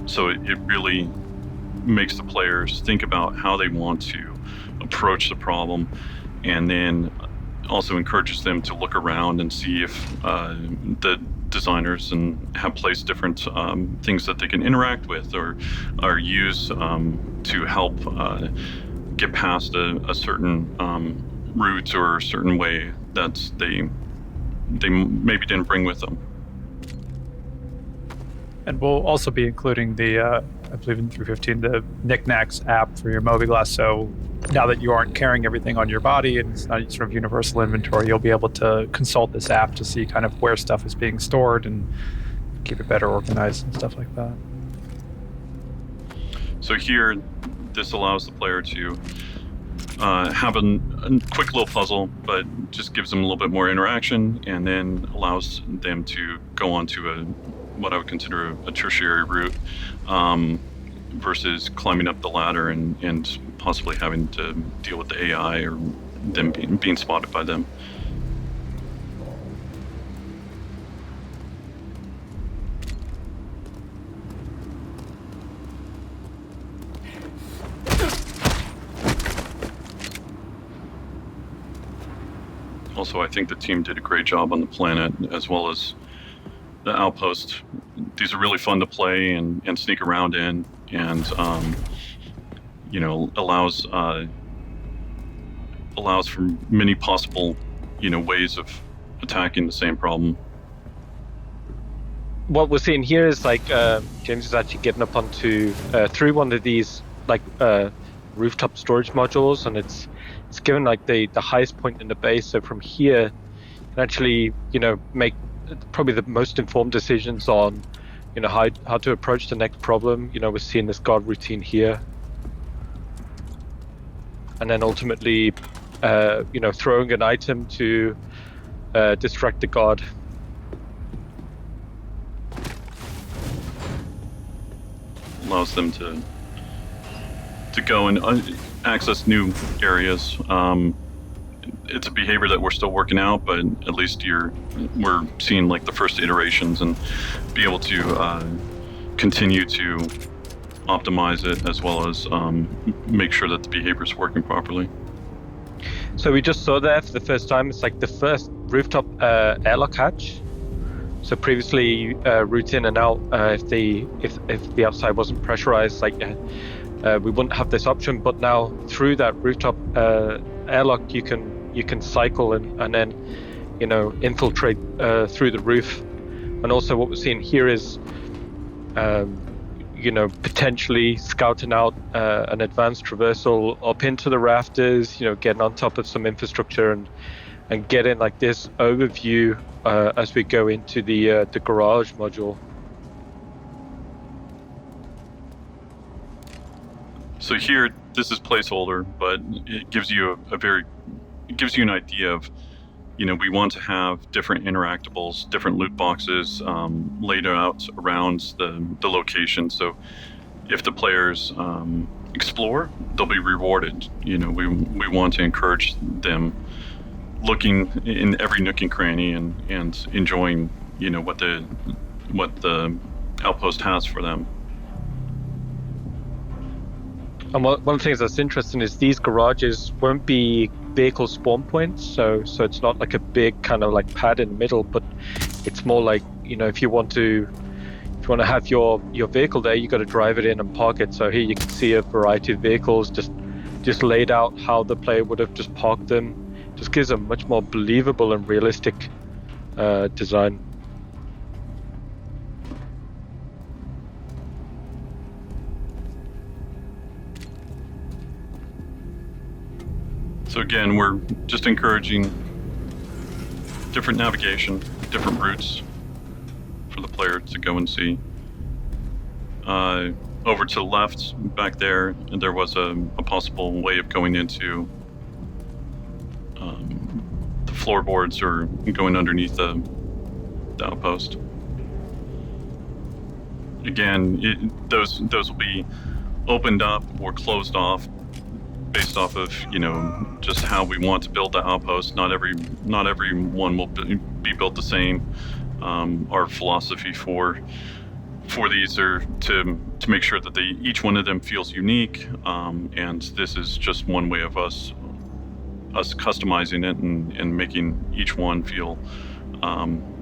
so it really makes the players think about how they want to approach the problem, and then also encourages them to look around and see if the designers have placed different things that they can interact with or use to help get past a certain route or a certain way that they maybe didn't bring with them. And we'll also be including the, I believe in 315, the Knickknacks app for your Mobiglass. So now that you aren't carrying everything on your body and it's not sort of universal inventory, you'll be able to consult this app to see kind of where stuff is being stored and keep it better organized and stuff like that. So here, this allows the player to have a quick little puzzle, but just gives them a little bit more interaction, and then allows them to go on to what I would consider a tertiary route, versus climbing up the ladder and possibly having to deal with the AI or them being spotted by them. Also, I think the team did a great job on the planet as well as the outpost. These are really fun to play and sneak around in, and allows for many possible ways of attacking the same problem. What we're seeing here is like James is actually getting up onto through one of these rooftop storage modules, and it's given like the highest point in the base. So from here, you can actually make probably the most informed decisions on how to approach the next problem. We're seeing this guard routine here, and then ultimately throwing an item to distract the guard. Allows them to go and access new areas. It's a behavior that we're still working out, but at least we're seeing like the first iterations and be able to continue to optimize it as well as make sure that the behavior is working properly. So we just saw there for the first time. It's like the first rooftop airlock hatch. So previously, route in and out, if the outside wasn't pressurized, we wouldn't have this option. But now through that rooftop airlock, you can cycle and then infiltrate through the roof. And also what we're seeing here is potentially scouting out an advanced traversal up into the rafters, getting on top of some infrastructure and getting like this overview as we go into the garage module. So here, this is placeholder, but it gives you an idea of, we want to have different interactables, different loot boxes laid out around the location. So if the players explore, they'll be rewarded. We want to encourage them looking in every nook and cranny and enjoying, what the outpost has for them. And one of the things that's interesting is these garages won't be vehicle spawn points, so it's not like a big kind of like pad in the middle, but it's more like if you want to have your vehicle there, you got to drive it in and park it. So here you can see a variety of vehicles just laid out how the player would have just parked them. Just gives a much more believable and realistic design. So again, we're just encouraging different navigation, different routes for the player to go and see. Over to the left, back there, there was a possible way of going into the floorboards or going underneath the outpost. Again, those will be opened up or closed off based off of just how we want to build the outpost. Not every one will be built the same. Our philosophy for these are to make sure that each one of them feels unique, and this is just one way of us customizing it and making each one feel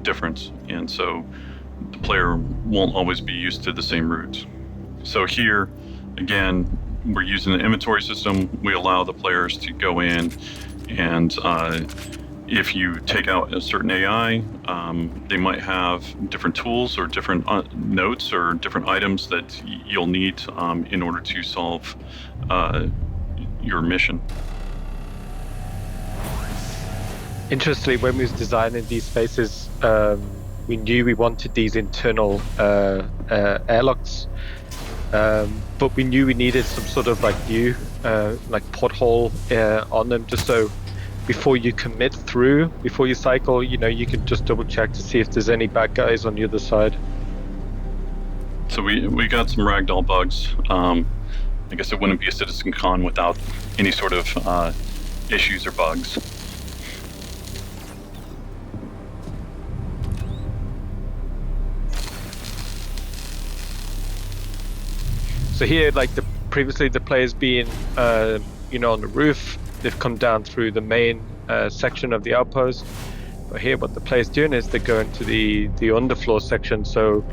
different. And so the player won't always be used to the same route. So here, again, we're using the inventory system. We allow the players to go in and if you take out a certain AI, they might have different tools or different notes or different items that you'll need in order to solve your mission. Interestingly, when we was designing these spaces, we knew we wanted these internal airlocks. But we knew we needed some sort of view, porthole on them, just so before you commit through, before you cycle, you can just double check to see if there's any bad guys on the other side. So we got some Ragdoll Bugs. I guess it wouldn't be a CitizenCon without any sort of issues or bugs. So here, like previously the players being, on the roof, they've come down through the main section of the outpost. But here, what the players doing is they're going to the underfloor section. So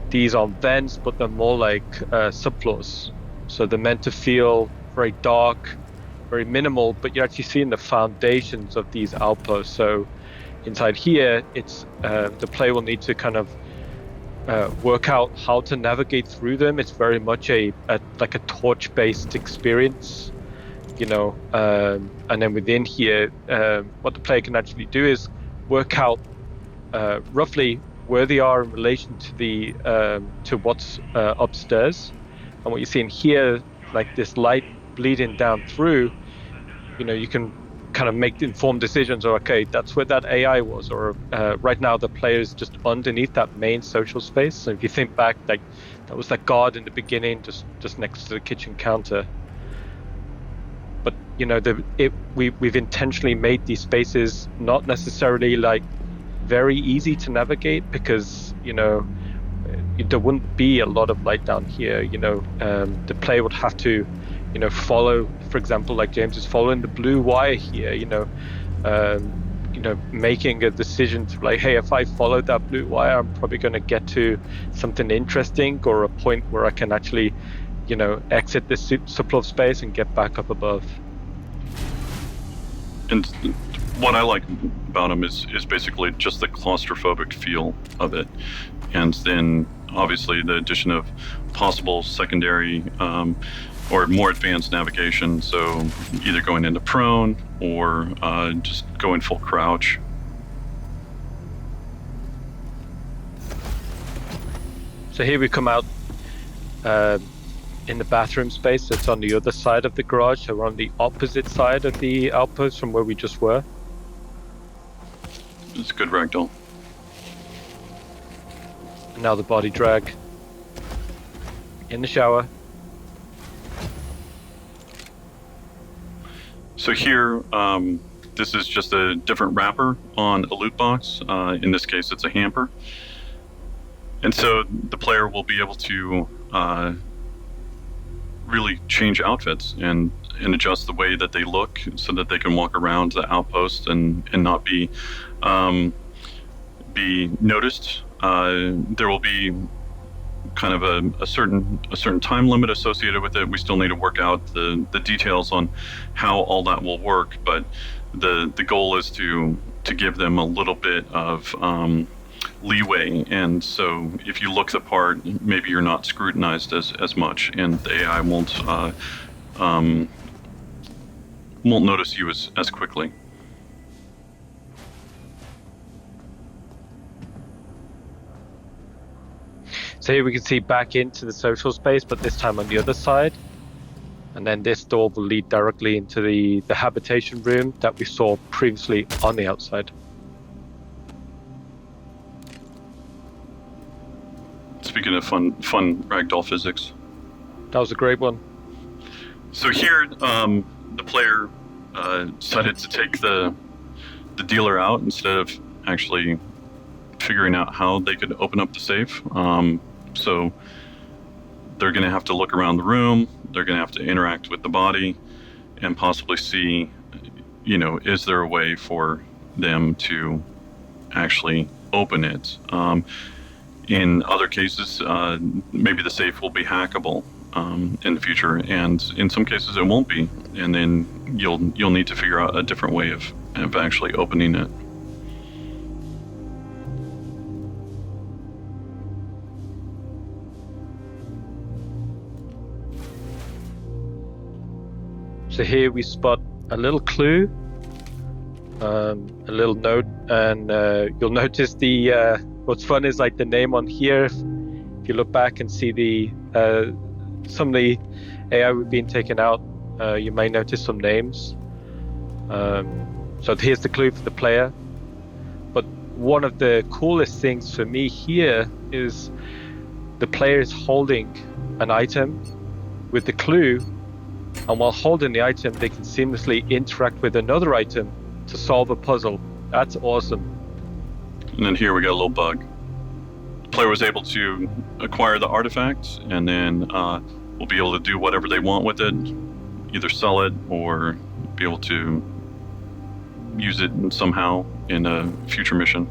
these are vents, but they're more like subfloors. So they're meant to feel very dark, very minimal, but you're actually seeing the foundations of these outposts. So inside here, it's the player will need to kind of work out how to navigate through them. It's very much a torch-based experience, and then within here, what the player can actually do is work out roughly where they are in relation to the to what's upstairs. And what you're seeing here, like this light bleeding down through, you can kind of make informed decisions. Or okay, that's where that AI was, or right now the player is just underneath that main social space. So if you think back, like that was that guard in the beginning, just next to the kitchen counter. But we've intentionally made these spaces not necessarily like very easy to navigate, because there wouldn't be a lot of light down here. The player would have to follow, for example, like James is following the blue wire here, making a decision to like, hey, if I follow that blue wire, I'm probably going to get to something interesting, or a point where I can actually, exit this subfloor space and get back up above. And what I like about them is basically just the claustrophobic feel of it. And then obviously the addition of possible secondary or more advanced navigation, so either going into prone or just going full crouch. So here we come out in the bathroom space that's on the other side of the garage, so we're on the opposite side of the outpost from where we just were. It's good, Ragdoll. And now the body drag. In the shower. So here, this is just a different wrapper on a loot box. In this case, it's a hamper. And so the player will be able to really change outfits and adjust the way that they look so that they can walk around the outpost and not be noticed. There will be kind of a certain time limit associated with it. We still need to work out the details on how all that will work, but the goal is to give them a little bit of leeway, and so if you look the part, maybe you're not scrutinized as much, and the AI won't notice you as quickly. So here we can see back into the social space, but this time on the other side. And then this door will lead directly into the habitation room that we saw previously on the outside. Speaking of fun ragdoll physics. That was a great one. So here, the player decided to take the dealer out instead of actually figuring out how they could open up the safe. So they're going to have to look around the room. They're going to have to interact with the body and possibly see, is there a way for them to actually open it? In other cases, maybe the safe will be hackable in the future, and in some cases it won't be, and then you'll need to figure out a different way of actually opening it. So here we spot a little clue, a little note, and you'll notice what's fun is like the name on here. If you look back and see some of the AI we've been taken out, you may notice some names. So here's the clue for the player. But one of the coolest things for me here is the player is holding an item with the clue And while holding the item, they can seamlessly interact with another item to solve a puzzle. That's awesome. And then here we got a little bug. The player was able to acquire the artifact, and then we'll be able to do whatever they want with it, either sell it or be able to use it somehow in a future mission.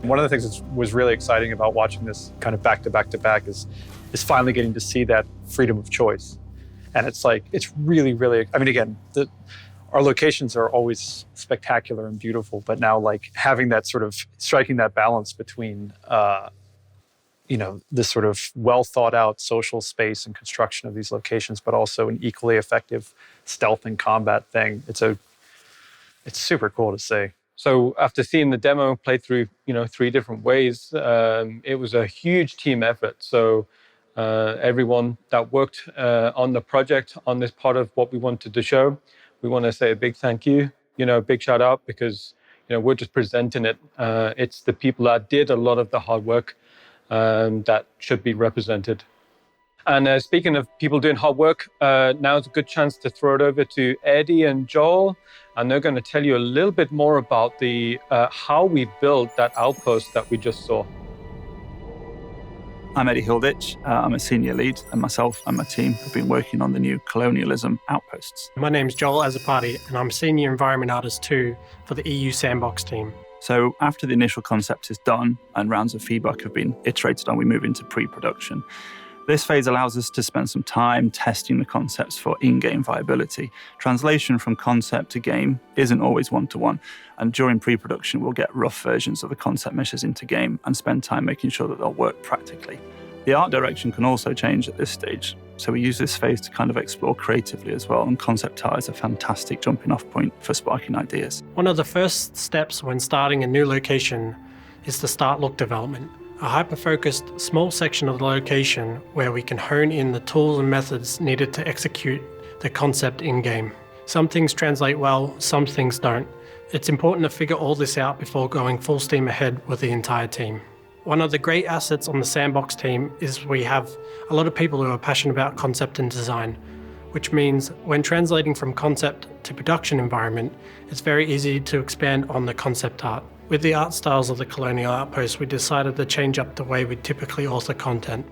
One of the things that was really exciting about watching this kind of back to back is finally getting to see that freedom of choice. And it's really, really, I mean, again, our locations are always spectacular and beautiful, but now like having that sort of striking that balance between, this sort of well thought out social space and construction of these locations, but also an equally effective stealth and combat thing. It's super cool to see. So after seeing the demo played through, 3 different ways, it was a huge team effort. So everyone that worked on the project, on this part of what we wanted to show, we want to say a big thank you, big shout out, because, we're just presenting it. It's the people that did a lot of the hard work that should be represented. And speaking of people doing hard work, now's a good chance to throw it over to Eddie and Joel, and they're going to tell you a little bit more about the how we built that outpost that we just saw. I'm Eddie Hilditch. I'm a senior lead, and myself and my team have been working on the new colonialism outposts. My name's Joel Azapati, and I'm senior environment artist too for the EU Sandbox team. So after the initial concept is done and rounds of feedback have been iterated on, we move into pre-production. This phase allows us to spend some time testing the concepts for in-game viability. Translation from concept to game isn't always one-to-one, and during pre-production we'll get rough versions of the concept meshes into game and spend time making sure that they'll work practically. The art direction can also change at this stage, so we use this phase to kind of explore creatively as well, and concept art is a fantastic jumping-off point for sparking ideas. One of the first steps when starting a new location is to start look development. A hyper-focused small section of the location where we can hone in the tools and methods needed to execute the concept in-game. Some things translate well, some things don't. It's important to figure all this out before going full steam ahead with the entire team. One of the great assets on the Sandbox team is we have a lot of people who are passionate about concept and design, which means when translating from concept to production environment, it's very easy to expand on the concept art. With the art styles of the Colonial Outpost, we decided to change up the way we typically author content.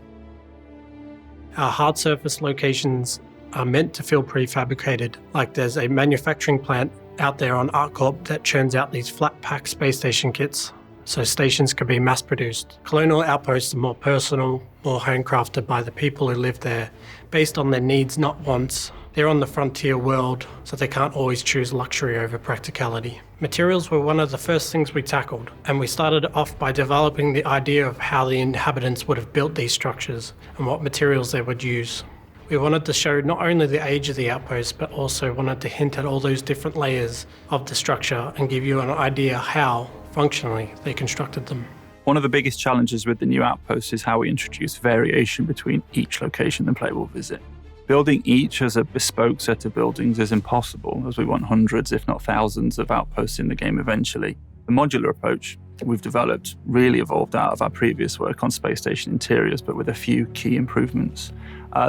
Our hard surface locations are meant to feel prefabricated, like there's a manufacturing plant out there on ArtCorp that churns out these flat pack space station kits, so stations can be mass produced. Colonial Outposts are more personal, more handcrafted by the people who live there, based on their needs, not wants. They're on the frontier world, so they can't always choose luxury over practicality. Materials were one of the first things we tackled, and we started off by developing the idea of how the inhabitants would have built these structures and what materials they would use. We wanted to show not only the age of the outpost, but also wanted to hint at all those different layers of the structure and give you an idea how, functionally, they constructed them. One of the biggest challenges with the new outpost is how we introduce variation between each location the player will visit. Building each as a bespoke set of buildings is impossible, as we want hundreds, if not thousands, of outposts in the game eventually. The modular approach that we've developed really evolved out of our previous work on space station interiors, but with a few key improvements.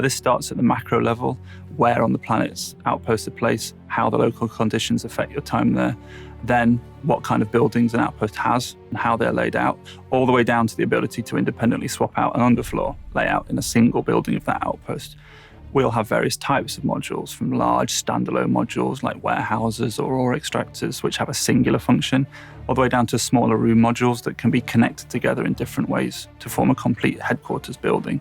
This starts at the macro level, where on the planet's outposts are placed, how the local conditions affect your time there, then what kind of buildings an outpost has and how they're laid out, all the way down to the ability to independently swap out an underfloor layout in a single building of that outpost. We'll have various types of modules, from large standalone modules like warehouses or ore extractors, which have a singular function, all the way down to smaller room modules that can be connected together in different ways to form a complete headquarters building.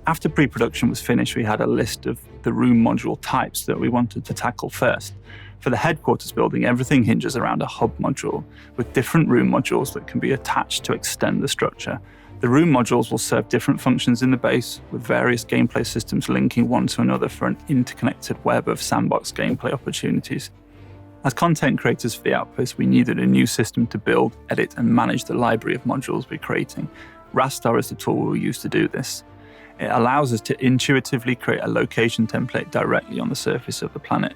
After pre-production was finished, we had a list of the room module types that we wanted to tackle first. For the headquarters building, everything hinges around a hub module, with different room modules that can be attached to extend the structure. The room modules will serve different functions in the base, with various gameplay systems linking one to another for an interconnected web of sandbox gameplay opportunities. As content creators for the Outpost, we needed a new system to build, edit, and manage the library of modules we're creating. Rastar is the tool we'll use to do this. It allows us to intuitively create a location template directly on the surface of the planet.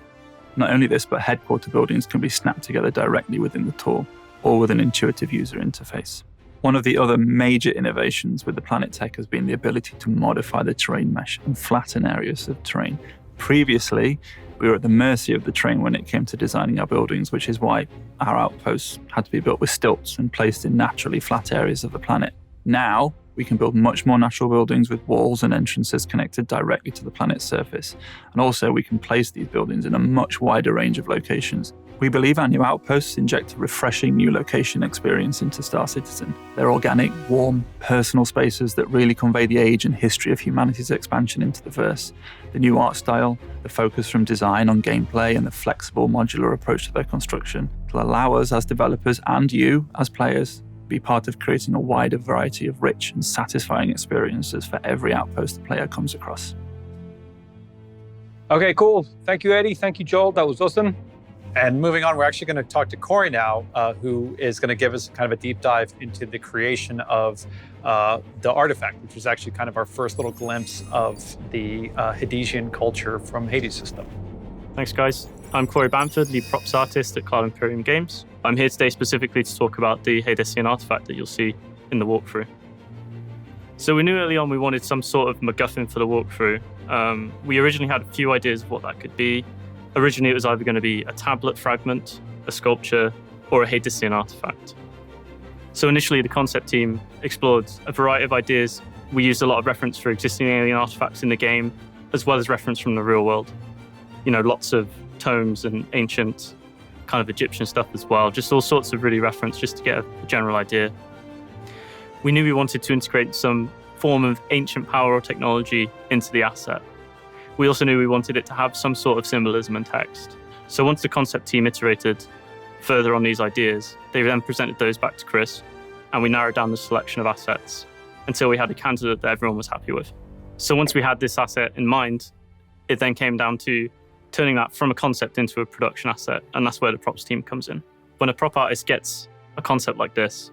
Not only this, but headquarter buildings can be snapped together directly within the tool, or with an intuitive user interface. One of the other major innovations with the Planet Tech has been the ability to modify the terrain mesh and flatten areas of terrain. Previously, we were at the mercy of the terrain when it came to designing our buildings, which is why our outposts had to be built with stilts and placed in naturally flat areas of the planet. Now, we can build much more natural buildings with walls and entrances connected directly to the planet's surface. And also, we can place these buildings in a much wider range of locations. We believe our new outposts inject a refreshing new location experience into Star Citizen. They're organic, warm, personal spaces that really convey the age and history of humanity's expansion into the verse. The new art style, the focus from design on gameplay, and the flexible modular approach to their construction will allow us as developers and you as players be part of creating a wider variety of rich and satisfying experiences for every outpost the player comes across. Okay, cool. Thank you, Eddie. Thank you, Joel. That was awesome. And moving on, we're actually going to talk to Corey now, who is going to give us kind of a deep dive into the creation of the artifact, which is actually kind of our first little glimpse of the Hadesian culture from Hades system. Thanks, guys. I'm Corey Bamford, lead props artist at Cloud Imperium Games. I'm here today specifically to talk about the Hadesian artifact that you'll see in the walkthrough. So we knew early on we wanted some sort of MacGuffin for the walkthrough. We originally had a few ideas of what that could be. Originally, it was either going to be a tablet fragment, a sculpture, or a Hadesian artifact. So initially, the concept team explored a variety of ideas. We used a lot of reference for existing alien artifacts in the game, as well as reference from the real world. You know, lots of tomes and ancient kind of Egyptian stuff as well, just all sorts of really reference just to get a general idea. We knew we wanted to integrate some form of ancient power or technology into the asset. We also knew we wanted it to have some sort of symbolism and text. So once the concept team iterated further on these ideas, they then presented those back to Chris, and we narrowed down the selection of assets until we had a candidate that everyone was happy with. So once we had this asset in mind, it then came down to turning that from a concept into a production asset, and that's where the props team comes in. When a prop artist gets a concept like this,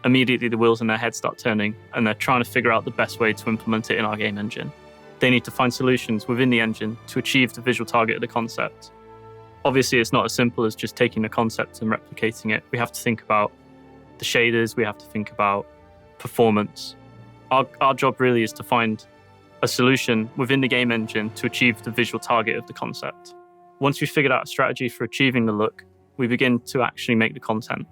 immediately the wheels in their head start turning, and they're trying to figure out the best way to implement it in our game engine. They need to find solutions within the engine to achieve the visual target of the concept. Obviously, it's not as simple as just taking the concept and replicating it. We have to think about the shaders, we have to think about performance. Our job really is to find a solution within the game engine to achieve the visual target of the concept. Once we've figured out a strategy for achieving the look, we begin to actually make the content.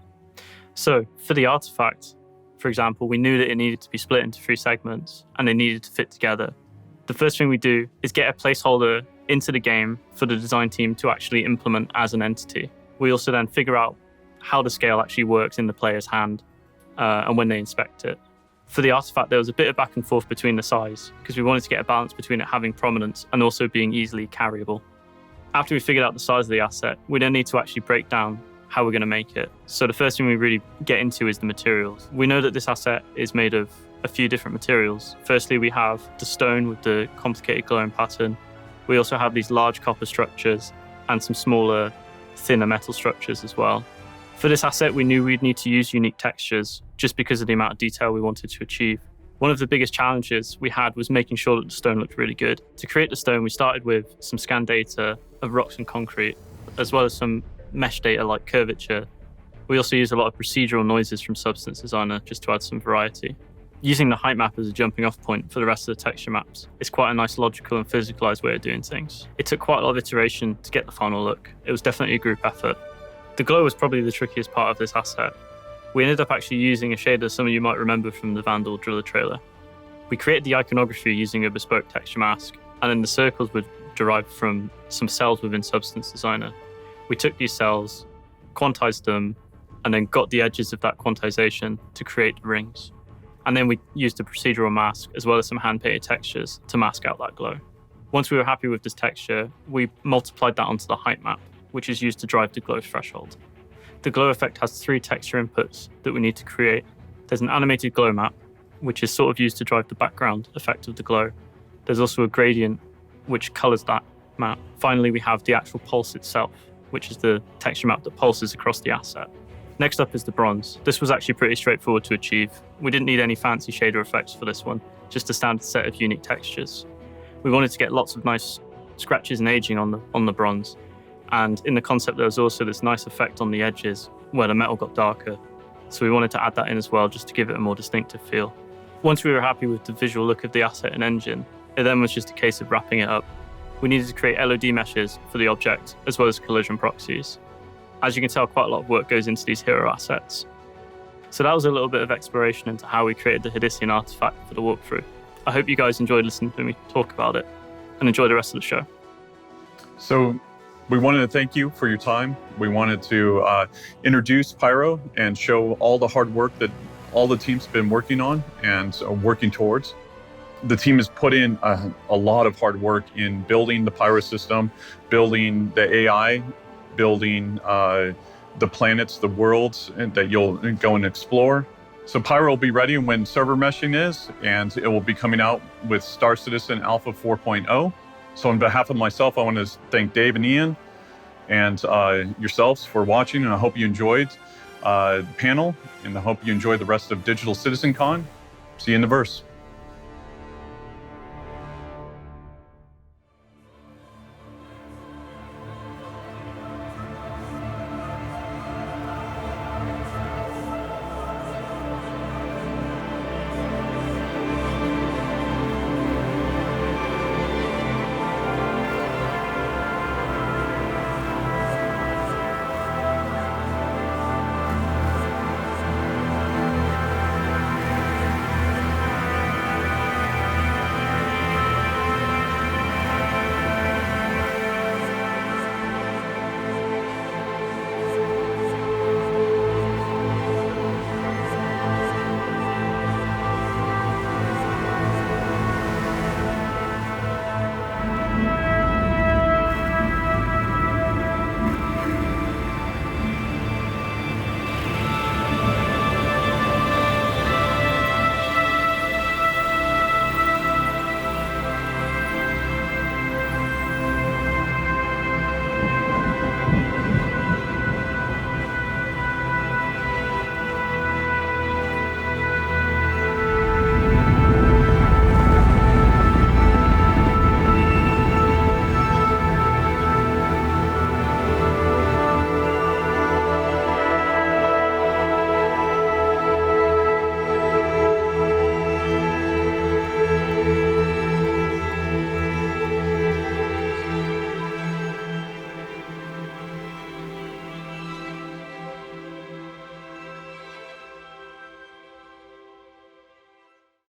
So for the artifact, for example, we knew that it needed to be split into 3 segments and they needed to fit together. The first thing we do is get a placeholder into the game for the design team to actually implement as an entity. We also then figure out how the scale actually works in the player's hand and when they inspect it. For the artifact, there was a bit of back and forth between the size because we wanted to get a balance between it having prominence and also being easily carryable. After we figured out the size of the asset, we then need to actually break down how we're going to make it. So the first thing we really get into is the materials. We know that this asset is made of a few different materials. Firstly, we have the stone with the complicated glowing pattern. We also have these large copper structures and some smaller, thinner metal structures as well. For this asset, we knew we'd need to use unique textures just because of the amount of detail we wanted to achieve. One of the biggest challenges we had was making sure that the stone looked really good. To create the stone, we started with some scan data of rocks and concrete, as well as some mesh data like curvature. We also used a lot of procedural noises from Substance Designer just to add some variety. Using the height map as a jumping off point for the rest of the texture maps is quite a nice logical and physicalized way of doing things. It took quite a lot of iteration to get the final look. It was definitely a group effort. The glow was probably the trickiest part of this asset. We ended up actually using a shader some of you might remember from the Vandal Driller trailer. We created the iconography using a bespoke texture mask, and then the circles were derived from some cells within Substance Designer. We took these cells, quantized them, and then got the edges of that quantization to create rings. And then we used a procedural mask as well as some hand-painted textures to mask out that glow. Once we were happy with this texture, we multiplied that onto the height map, which is used to drive the glow threshold. The glow effect has 3 texture inputs that we need to create. There's an animated glow map, which is sort of used to drive the background effect of the glow. There's also a gradient, which colors that map. Finally, we have the actual pulse itself, which is the texture map that pulses across the asset. Next up is the bronze. This was actually pretty straightforward to achieve. We didn't need any fancy shader effects for this one, just a standard set of unique textures. We wanted to get lots of nice scratches and aging on the bronze. And in the concept, there was also this nice effect on the edges where the metal got darker. So we wanted to add that in as well, just to give it a more distinctive feel. Once we were happy with the visual look of the asset and engine, it then was just a case of wrapping it up. We needed to create LOD meshes for the object, as well as collision proxies. As you can tell, quite a lot of work goes into these hero assets. So that was a little bit of exploration into how we created the Habitation artifact for the walkthrough. I hope you guys enjoyed listening to me talk about it, and enjoy the rest of the show. So we wanted to thank you for your time. We wanted to introduce Pyro and show all the hard work that all the team's been working on and working towards. The team has put in a lot of hard work in building the Pyro system, building the AI, building the planets, the worlds that you'll go and explore. So Pyro will be ready when server meshing is, and it will be coming out with Star Citizen Alpha 4.0. So on behalf of myself, I want to thank Dave and Ian and yourselves for watching, and I hope you enjoyed the panel, and I hope you enjoyed the rest of Digital CitizenCon. See you in the verse.